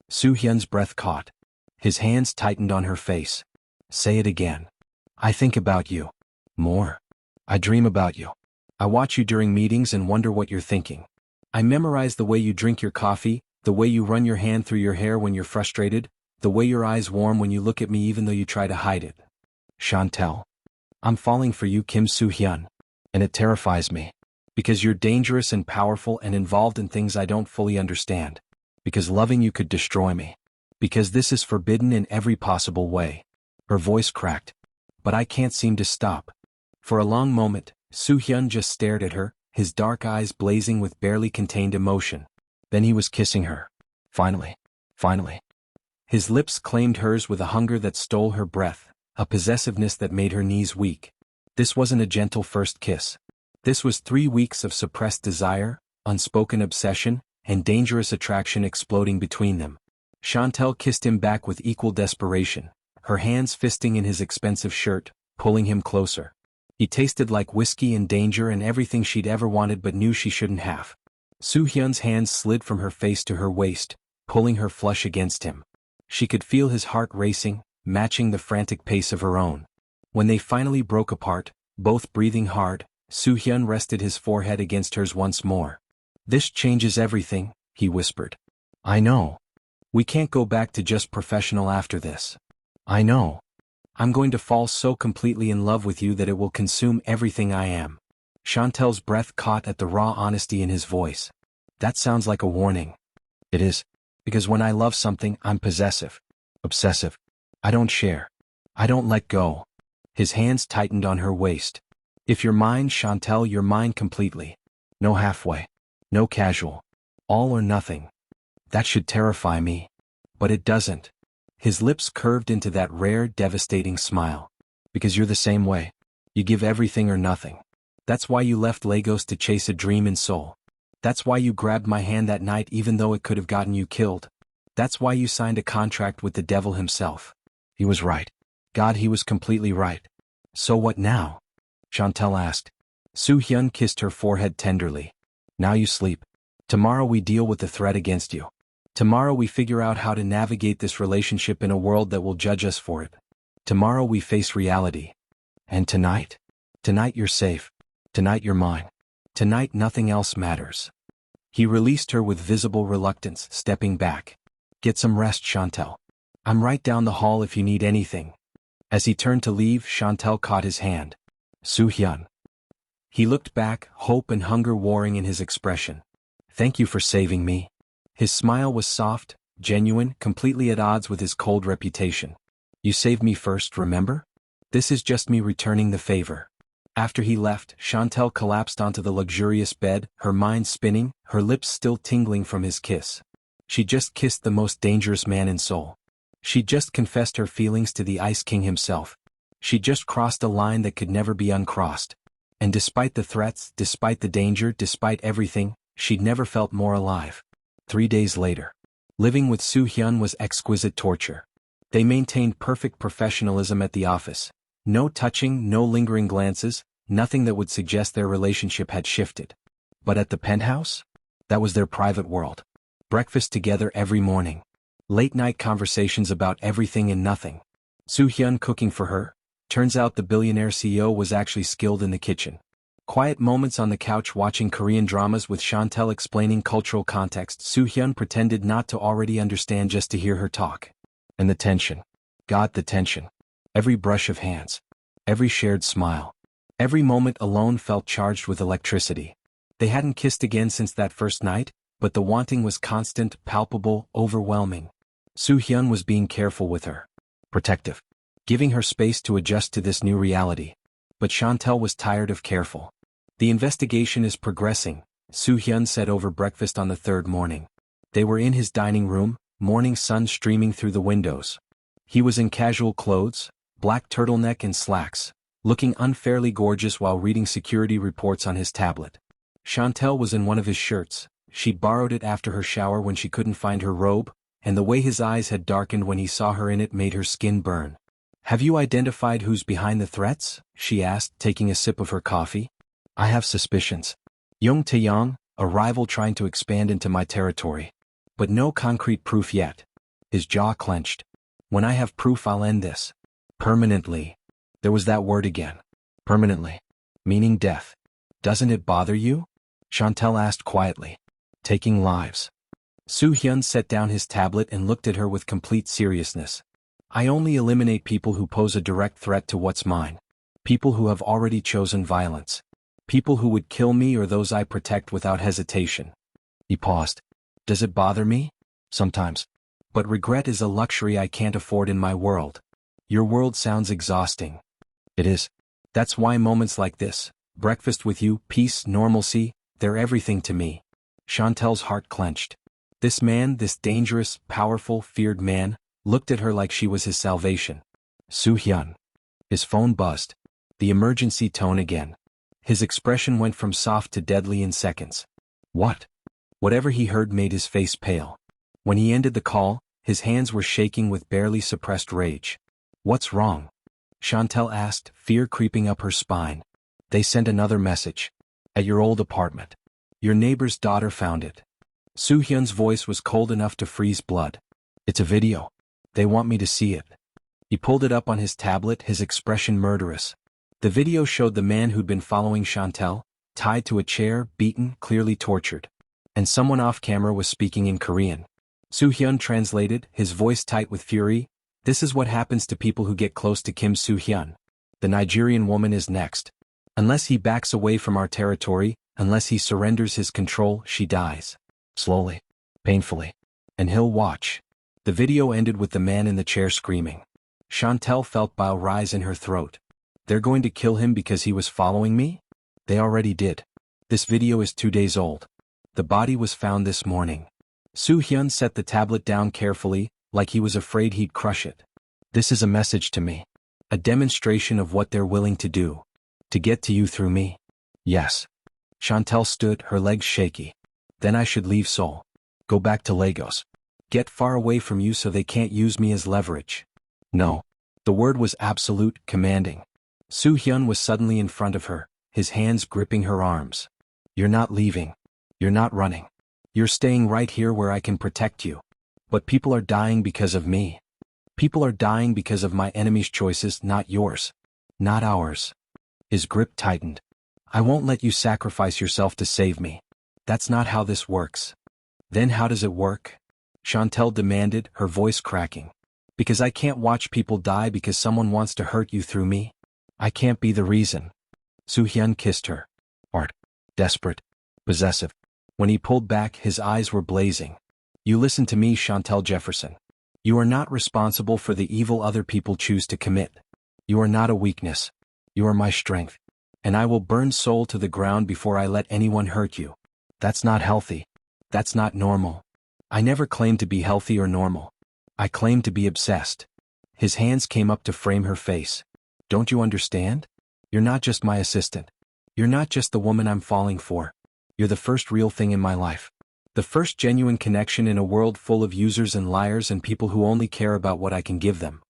Soo Hyun's breath caught. His hands tightened on her face. Say it again. I think about you. More. I dream about you. I watch you during meetings and wonder what you're thinking. I memorize the way you drink your coffee, the way you run your hand through your hair when you're frustrated, the way your eyes warm when you look at me even though you try to hide it. Shantel. I'm falling for you, Kim Soo Hyun. And it terrifies me. Because you're dangerous and powerful and involved in things I don't fully understand. Because loving you could destroy me. Because this is forbidden in every possible way. Her voice cracked. But I can't seem to stop. For a long moment, Soo Hyun just stared at her, his dark eyes blazing with barely contained emotion. Then he was kissing her. Finally. Finally. His lips claimed hers with a hunger that stole her breath, a possessiveness that made her knees weak. This wasn't a gentle first kiss. This was 3 weeks of suppressed desire, unspoken obsession, and dangerous attraction exploding between them. Shantel kissed him back with equal desperation, her hands fisting in his expensive shirt, pulling him closer. He tasted like whiskey and danger and everything she'd ever wanted but knew she shouldn't have. Soo Hyun's hands slid from her face to her waist, pulling her flush against him. She could feel his heart racing, matching the frantic pace of her own. When they finally broke apart, both breathing hard, Soo Hyun rested his forehead against hers once more. "This changes everything," he whispered. "I know. We can't go back to just professional after this. I know. I'm going to fall so completely in love with you that it will consume everything I am." Chantel's breath caught at the raw honesty in his voice. "That sounds like a warning." "It is. Because when I love something, I'm possessive. Obsessive. I don't share. I don't let go." His hands tightened on her waist. "If you're mine, Shantel, you're mine completely. No halfway. No casual. All or nothing. That should terrify me. But it doesn't." His lips curved into that rare, devastating smile. "Because you're the same way. You give everything or nothing. That's why you left Lagos to chase a dream in Seoul. That's why you grabbed my hand that night even though it could have gotten you killed. That's why you signed a contract with the devil himself." He was right. God, he was completely right. "So what now?" Shantel asked. Soo Hyun kissed her forehead tenderly. "Now you sleep. Tomorrow we deal with the threat against you. Tomorrow we figure out how to navigate this relationship in a world that will judge us for it. Tomorrow we face reality. And tonight? Tonight you're safe. Tonight you're mine. Tonight nothing else matters." He released her with visible reluctance, stepping back. "Get some rest, Shantel. I'm right down the hall if you need anything." As he turned to leave, Shantel caught his hand. "Soo Hyun." He looked back, hope and hunger warring in his expression. "Thank you for saving me." His smile was soft, genuine, completely at odds with his cold reputation. "You saved me first, remember? This is just me returning the favor." After he left, Shantel collapsed onto the luxurious bed, her mind spinning, her lips still tingling from his kiss. She just kissed the most dangerous man in Seoul. She just confessed her feelings to the Ice King himself. She just crossed a line that could never be uncrossed. And despite the threats, despite the danger, despite everything, she'd never felt more alive. 3 days later. Living with Soo Hyun was exquisite torture. They maintained perfect professionalism at the office. No touching, no lingering glances, nothing that would suggest their relationship had shifted. But at the penthouse? That was their private world. Breakfast together every morning. Late-night conversations about everything and nothing. Soo Hyun cooking for her. Turns out the billionaire CEO was actually skilled in the kitchen. Quiet moments on the couch watching Korean dramas with Shantel explaining cultural context. Soo Hyun pretended not to already understand just to hear her talk. And the tension. God, the tension. Every brush of hands. Every shared smile. Every moment alone felt charged with electricity. They hadn't kissed again since that first night, but the wanting was constant, palpable, overwhelming. Soo Hyun was being careful with her. Protective. Giving her space to adjust to this new reality. But Shantel was tired of careful. "The investigation is progressing," Soo Hyun said over breakfast on the third morning. They were in his dining room, morning sun streaming through the windows. He was in casual clothes, black turtleneck and slacks, looking unfairly gorgeous while reading security reports on his tablet. Shantel was in one of his shirts. She'd borrowed it after her shower when she couldn't find her robe, and the way his eyes had darkened when he saw her in it made her skin burn. "Have you identified who's behind the threats?" she asked, taking a sip of her coffee. "I have suspicions. Young Taeyong, a rival trying to expand into my territory. But no concrete proof yet." His jaw clenched. "When I have proof, I'll end this. Permanently." There was that word again. Permanently. Meaning death. "Doesn't it bother you?" Shantel asked quietly. "Taking lives." Soo Hyun set down his tablet and looked at her with complete seriousness. "I only eliminate people who pose a direct threat to what's mine. People who have already chosen violence. People who would kill me or those I protect without hesitation." He paused. "Does it bother me? Sometimes. But regret is a luxury I can't afford in my world. Your world sounds exhausting." "It is. That's why moments like this, breakfast with you, peace, normalcy, they're everything to me." Chantel's heart clenched. This man, this dangerous, powerful, feared man, looked at her like she was his salvation. "Soo Hyun." His phone buzzed. The emergency tone again. His expression went from soft to deadly in seconds. "What?" Whatever he heard made his face pale. When he ended the call, his hands were shaking with barely suppressed rage. "What's wrong?" Shantel asked, fear creeping up her spine. "They sent another message. At your old apartment. Your neighbor's daughter found it." Soo Hyun's voice was cold enough to freeze blood. "It's a video. They want me to see it." He pulled it up on his tablet, his expression murderous. The video showed the man who'd been following Shantel, tied to a chair, beaten, clearly tortured. and someone off camera was speaking in Korean. Soo Hyun translated, his voice tight with fury. This is what happens to people who get close to Kim Soo Hyun. The Nigerian woman is next. Unless he backs away from our territory, unless he surrenders his control, she dies. Slowly. Painfully. And he'll watch. The video ended with the man in the chair screaming. Shantel felt bile rise in her throat. They're going to kill him because he was following me? They already did. This video is 2 days old. The body was found this morning. Soo Hyun set the tablet down carefully, like he was afraid he'd crush it. This is a message to me. A demonstration of what they're willing to do. To get to you through me. Yes. Shantel stood, her legs shaky. Then I should leave Seoul. Go back to Lagos. Get far away from you so they can't use me as leverage. No. The word was absolute, commanding. Soo Hyun was suddenly in front of her, his hands gripping her arms. You're not leaving. You're not running. You're staying right here where I can protect you. But people are dying because of me. People are dying because of my enemy's choices, not yours. Not ours. His grip tightened. I won't let you sacrifice yourself to save me. That's not how this works. Then how does it work? Shantel demanded, her voice cracking. Because I can't watch people die because someone wants to hurt you through me. I can't be the reason. Soo Hyun kissed her. Hard. Desperate. Possessive. When he pulled back, his eyes were blazing. You listen to me, Shantel Jefferson. You are not responsible for the evil other people choose to commit. You are not a weakness. You are my strength. And I will burn Seoul to the ground before I let anyone hurt you. That's not healthy. That's not normal. I never claimed to be healthy or normal. I claimed to be obsessed. His hands came up to frame her face. Don't you understand? You're not just my assistant. You're not just the woman I'm falling for. You're the first real thing in my life. The first genuine connection in a world full of users and liars and people who only care about what I can give them.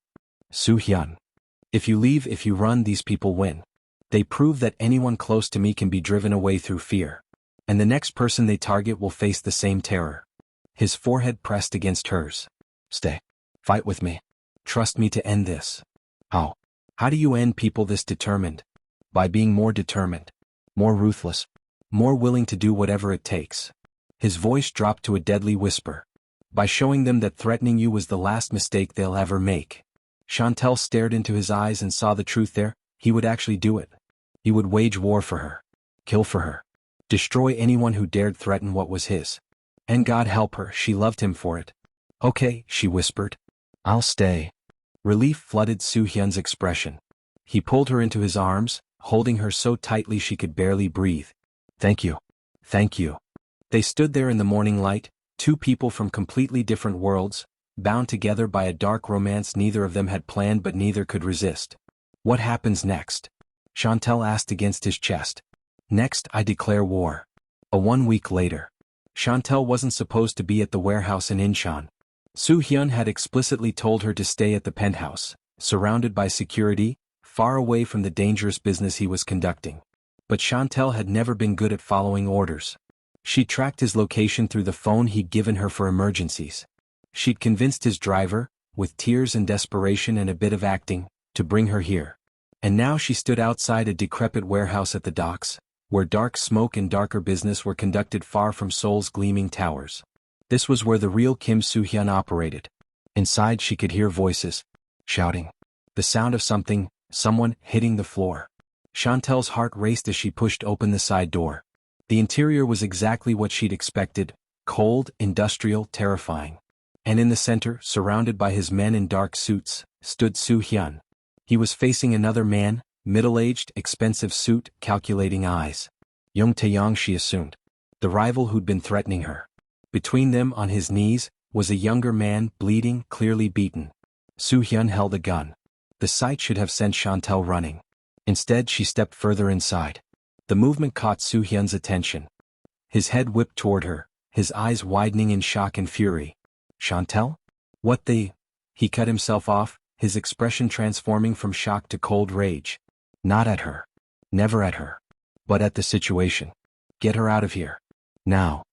Soo Hyun. If you leave, if you run, these people win. They prove that anyone close to me can be driven away through fear. And the next person they target will face the same terror. His forehead pressed against hers. Stay. Fight with me. Trust me to end this. How? How do you end people this determined? By being more determined. More ruthless. More willing to do whatever it takes. His voice dropped to a deadly whisper. By showing them that threatening you was the last mistake they'll ever make. Shantel stared into his eyes and saw the truth there. He would actually do it. He would wage war for her. Kill for her. Destroy anyone who dared threaten what was his. And God help her, she loved him for it. Okay, she whispered. I'll stay. Relief flooded Soo Hyun's expression. He pulled her into his arms, holding her so tightly she could barely breathe. Thank you. Thank you. They stood there in the morning light, two people from completely different worlds, bound together by a dark romance neither of them had planned but neither could resist. What happens next? Shantel asked against his chest. Next, I declare war. 1 week later. Shantel wasn't supposed to be at the warehouse in Incheon. Soo Hyun had explicitly told her to stay at the penthouse, surrounded by security, far away from the dangerous business he was conducting. But Shantel had never been good at following orders. She tracked his location through the phone he'd given her for emergencies. She'd convinced his driver, with tears and desperation and a bit of acting, to bring her here. And now she stood outside a decrepit warehouse at the docks, where dark smoke and darker business were conducted far from Seoul's gleaming towers. This was where the real Kim Soo Hyun operated. Inside she could hear voices. Shouting. The sound of someone hitting the floor. Shantel's heart raced as she pushed open the side door. The interior was exactly what she'd expected, cold, industrial, terrifying. And in the center, surrounded by his men in dark suits, stood Soo Hyun. He was facing another man, middle-aged, expensive suit, calculating eyes. Young Taeyong, she assumed. The rival who'd been threatening her. Between them, on his knees, was a younger man, bleeding, clearly beaten. Soo Hyun held a gun. The sight should have sent Shantel running. Instead, she stepped further inside. The movement caught Soo Hyun's attention. His head whipped toward her, his eyes widening in shock and fury. Shantel? What the? He cut himself off, his expression transforming from shock to cold rage. Not at her. Never at her. But at the situation. Get her out of here. Now.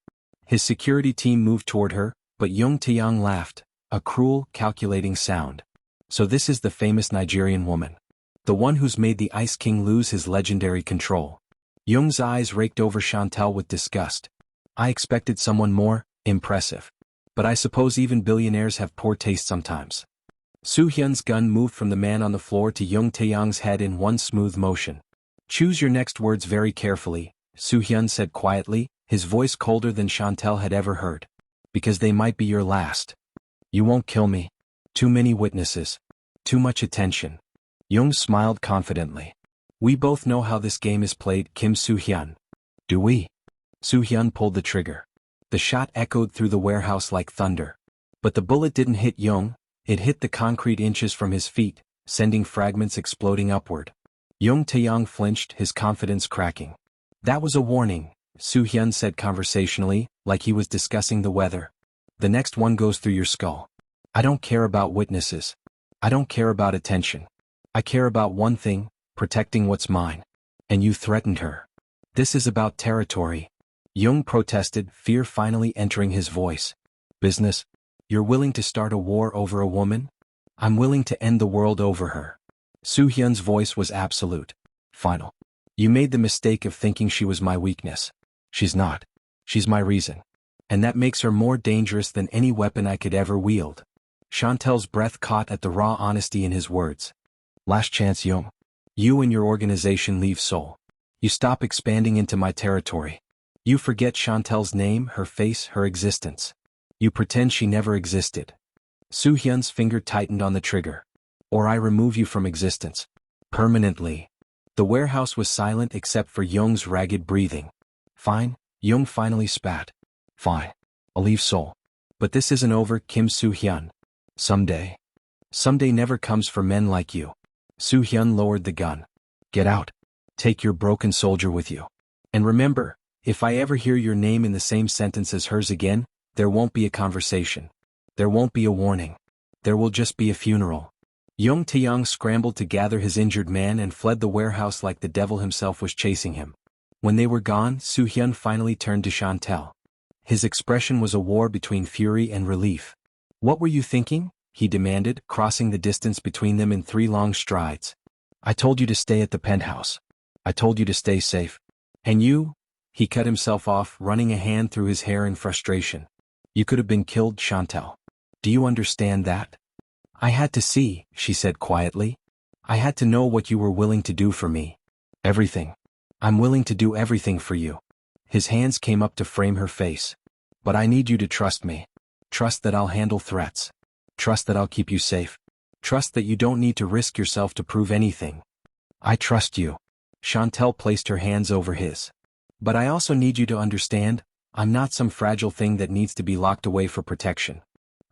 His security team moved toward her, but Young Taeyong laughed, a cruel, calculating sound. So this is the famous Nigerian woman. The one who's made the Ice King lose his legendary control. Young's eyes raked over Shantel with disgust. I expected someone more impressive. But I suppose even billionaires have poor taste sometimes. Soo Hyun's gun moved from the man on the floor to Young Taeyong's head in one smooth motion. Choose your next words very carefully, Soo Hyun said quietly, his voice colder than Shantel had ever heard. Because they might be your last. You won't kill me. Too many witnesses. Too much attention. Young smiled confidently. We both know how this game is played, Kim Soo Hyun. Do we? Soo Hyun pulled the trigger. The shot echoed through the warehouse like thunder. But the bullet didn't hit Young, it hit the concrete inches from his feet, sending fragments exploding upward. Young Taeyong flinched, his confidence cracking. That was a warning, Soo Hyun said conversationally, like he was discussing the weather. The next one goes through your skull. I don't care about witnesses. I don't care about attention. I care about one thing, protecting what's mine. And you threatened her. This is about territory. Young protested, fear finally entering his voice. Business? You're willing to start a war over a woman? I'm willing to end the world over her. Soo Hyun's voice was absolute. Final. You made the mistake of thinking she was my weakness. She's not. She's my reason. And that makes her more dangerous than any weapon I could ever wield. Shantel's breath caught at the raw honesty in his words. Last chance, Young. You and your organization leave Seoul. You stop expanding into my territory. You forget Shantel's name, her face, her existence. You pretend she never existed. Soo Hyun's finger tightened on the trigger. Or I remove you from existence. Permanently. The warehouse was silent except for Young's ragged breathing. Fine, Young finally spat. Fine. I'll leave Seoul. But this isn't over, Kim Soo Hyun. Someday. Someday never comes for men like you. Soo Hyun lowered the gun. Get out. Take your broken soldier with you. And remember, if I ever hear your name in the same sentence as hers again, there won't be a conversation. There won't be a warning. There will just be a funeral. Young Taeyong scrambled to gather his injured man and fled the warehouse like the devil himself was chasing him. When they were gone, Soo Hyun finally turned to Shantel. His expression was a war between fury and relief. What were you thinking? He demanded, crossing the distance between them in 3 long strides. I told you to stay at the penthouse. I told you to stay safe. And you? He cut himself off, running a hand through his hair in frustration. You could have been killed, Shantel. Do you understand that? I had to see, she said quietly. I had to know what you were willing to do for me. Everything. I'm willing to do everything for you. His hands came up to frame her face. But I need you to trust me. Trust that I'll handle threats. Trust that I'll keep you safe. Trust that you don't need to risk yourself to prove anything. I trust you. Shantel placed her hands over his. But I also need you to understand, I'm not some fragile thing that needs to be locked away for protection.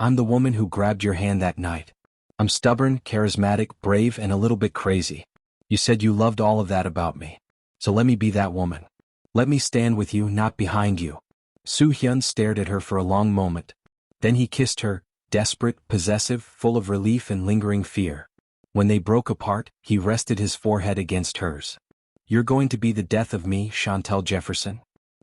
I'm the woman who grabbed your hand that night. I'm stubborn, charismatic, brave, and a little bit crazy. You said you loved all of that about me. So let me be that woman. Let me stand with you, not behind you. Soo Hyun stared at her for a long moment. Then he kissed her, desperate, possessive, full of relief and lingering fear. When they broke apart, he rested his forehead against hers. You're going to be the death of me, Shantel Jefferson?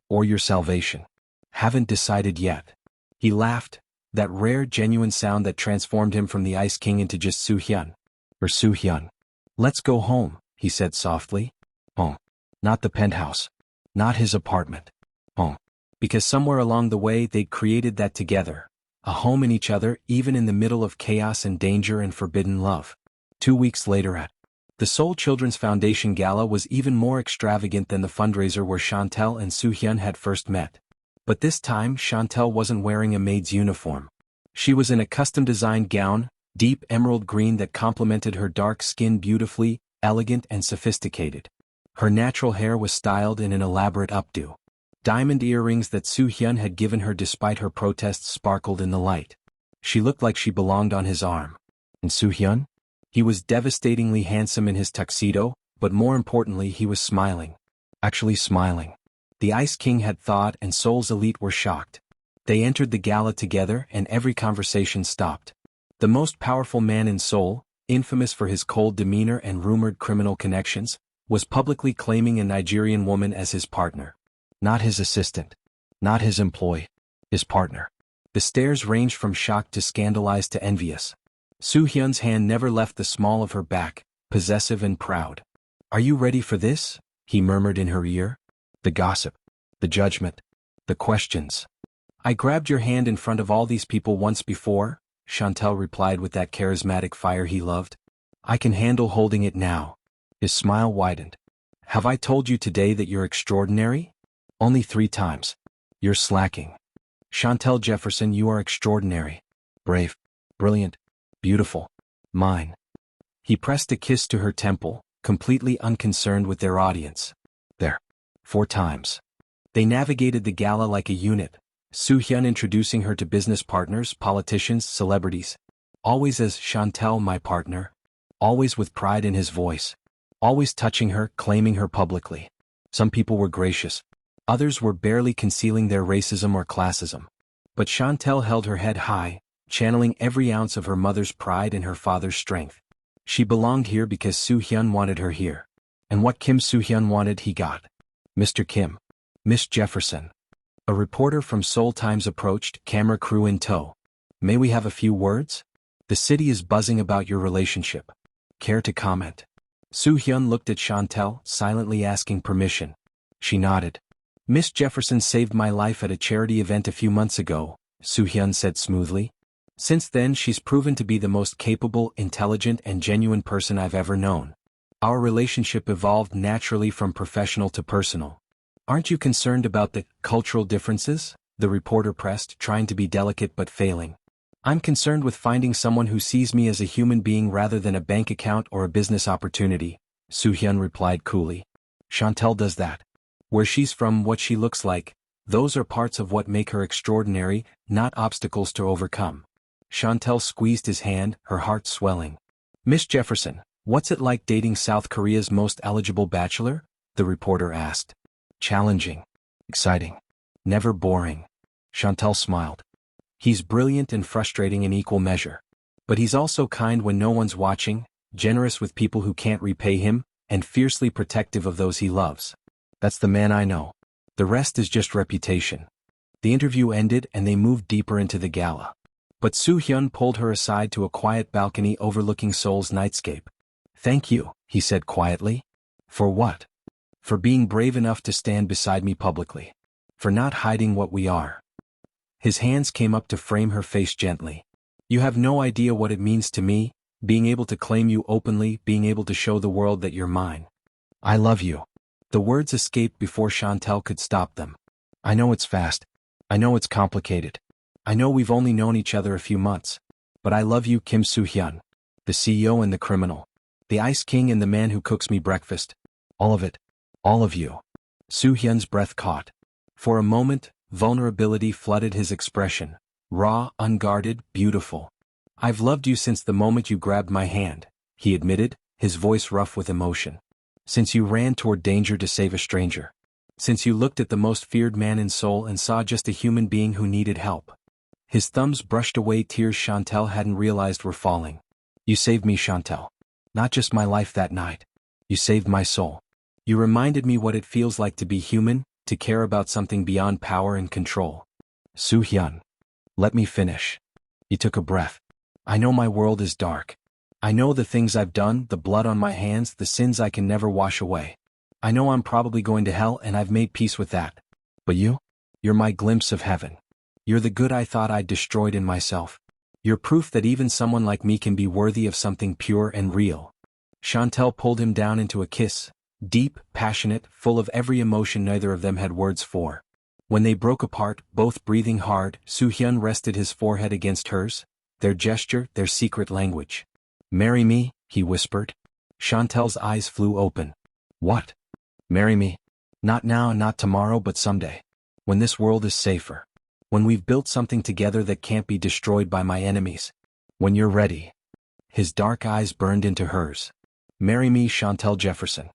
Or your salvation? Haven't decided yet. He laughed, that rare, genuine sound that transformed him from the Ice King into just Soo Hyun. Or Soo Hyun. Let's go home, he said softly. Home. Not the penthouse. Not his apartment. Home. Because somewhere along the way they'd created that together. A home in each other, even in the middle of chaos and danger and forbidden love. 2 weeks later at the Seoul Children's Foundation Gala was even more extravagant than the fundraiser where Shantel and Soo Hyun had first met. But this time Shantel wasn't wearing a maid's uniform. She was in a custom-designed gown, deep emerald green that complemented her dark skin beautifully, elegant and sophisticated. Her natural hair was styled in an elaborate updo. Diamond earrings that Soo Hyun had given her despite her protests sparkled in the light. She looked like she belonged on his arm. And Soo Hyun? He was devastatingly handsome in his tuxedo, but more importantly he was smiling. Actually smiling. The Ice King had thawed and Seoul's elite were shocked. They entered the gala together and every conversation stopped. The most powerful man in Seoul, infamous for his cold demeanor and rumored criminal connections, was publicly claiming a Nigerian woman as his partner. Not his assistant. Not his employee. His partner. The stares ranged from shocked to scandalized to envious. Soo Hyun's hand never left the small of her back, possessive and proud. Are you ready for this? He murmured in her ear. The gossip. The judgment. The questions. I grabbed your hand in front of all these people once before, Shantel replied with that charismatic fire he loved. I can handle holding it now. His smile widened. Have I told you today that you're extraordinary? Only 3 times. You're slacking. Shantel Jefferson, you are extraordinary. Brave. Brilliant. Beautiful. Mine. He pressed a kiss to her temple, completely unconcerned with their audience. There. 4 times. They navigated the gala like a unit, Soo Hyun introducing her to business partners, politicians, celebrities. Always as Shantel, my partner. Always with pride in his voice. Always touching her, claiming her publicly. Some people were gracious. Others were barely concealing their racism or classism. But Shantel held her head high, channeling every ounce of her mother's pride and her father's strength. She belonged here because Soo Hyun wanted her here. And what Kim Soo Hyun wanted he got. Mr. Kim. Miss Jefferson. A reporter from Seoul Times approached, camera crew in tow. May we have a few words? The city is buzzing about your relationship. Care to comment? Soo Hyun looked at Shantel, silently asking permission. She nodded. Miss Jefferson saved my life at a charity event a few months ago, Soo Hyun said smoothly. Since then she's proven to be the most capable, intelligent and genuine person I've ever known. Our relationship evolved naturally from professional to personal. Aren't you concerned about the cultural differences? The reporter pressed, trying to be delicate but failing. I'm concerned with finding someone who sees me as a human being rather than a bank account or a business opportunity, Soo Hyun replied coolly. Shantel does that. Where she's from, what she looks like, those are parts of what make her extraordinary, not obstacles to overcome. Shantel squeezed his hand, her heart swelling. Miss Jefferson, what's it like dating South Korea's most eligible bachelor? The reporter asked. Challenging. Exciting. Never boring. Shantel smiled. He's brilliant and frustrating in equal measure. But he's also kind when no one's watching, generous with people who can't repay him, and fiercely protective of those he loves. That's the man I know. The rest is just reputation. The interview ended and they moved deeper into the gala. But Soo Hyun pulled her aside to a quiet balcony overlooking Seoul's nightscape. Thank you, he said quietly. For what? For being brave enough to stand beside me publicly. For not hiding what we are. His hands came up to frame her face gently. You have no idea what it means to me, being able to claim you openly, being able to show the world that you're mine. I love you. The words escaped before Shantel could stop them. I know it's fast. I know it's complicated. I know we've only known each other a few months. But I love you, Kim Soo Hyun. The CEO and the criminal. The Ice King and the man who cooks me breakfast. All of it. All of you. Soo Hyun's breath caught. For a moment, vulnerability flooded his expression. Raw, unguarded, beautiful. I've loved you since the moment you grabbed my hand, he admitted, his voice rough with emotion. Since you ran toward danger to save a stranger. Since you looked at the most feared man in Seoul and saw just a human being who needed help. His thumbs brushed away tears Shantel hadn't realized were falling. You saved me, Shantel. Not just my life that night. You saved my soul. You reminded me what it feels like to be human, to care about something beyond power and control. Soo Hyun. Let me finish. He took a breath. I know my world is dark. I know the things I've done, the blood on my hands, the sins I can never wash away. I know I'm probably going to hell and I've made peace with that. But you? You're my glimpse of heaven. You're the good I thought I'd destroyed in myself. You're proof that even someone like me can be worthy of something pure and real. Shantel pulled him down into a kiss. Deep, passionate, full of every emotion neither of them had words for. When they broke apart, both breathing hard, Soo Hyun rested his forehead against hers, their gesture, their secret language. Marry me, he whispered. Shantel's eyes flew open. What? Marry me? Not now and not tomorrow but someday. When this world is safer. When we've built something together that can't be destroyed by my enemies. When you're ready. His dark eyes burned into hers. Marry me, Shantel Jefferson.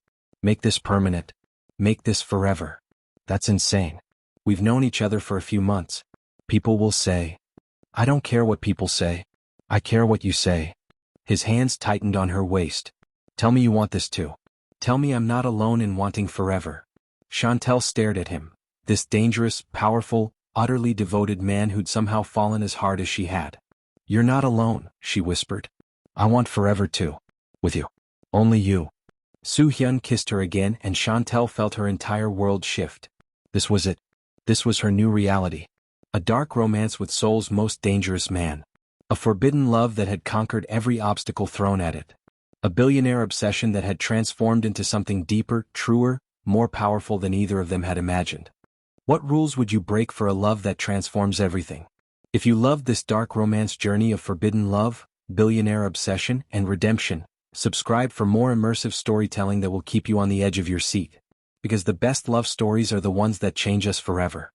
Make this permanent. Make this forever. That's insane. We've known each other for a few months. People will say. I don't care what people say. I care what you say. His hands tightened on her waist. Tell me you want this too. Tell me I'm not alone in wanting forever. Shantel stared at him. This dangerous, powerful, utterly devoted man who'd somehow fallen as hard as she had. You're not alone, she whispered. I want forever too. With you. Only you. Soo Hyun kissed her again and Shantel felt her entire world shift. This was it. This was her new reality. A dark romance with Seoul's most dangerous man. A forbidden love that had conquered every obstacle thrown at it. A billionaire obsession that had transformed into something deeper, truer, more powerful than either of them had imagined. What rules would you break for a love that transforms everything? If you loved this dark romance journey of forbidden love, billionaire obsession, and redemption, subscribe for more immersive storytelling that will keep you on the edge of your seat. Because the best love stories are the ones that change us forever.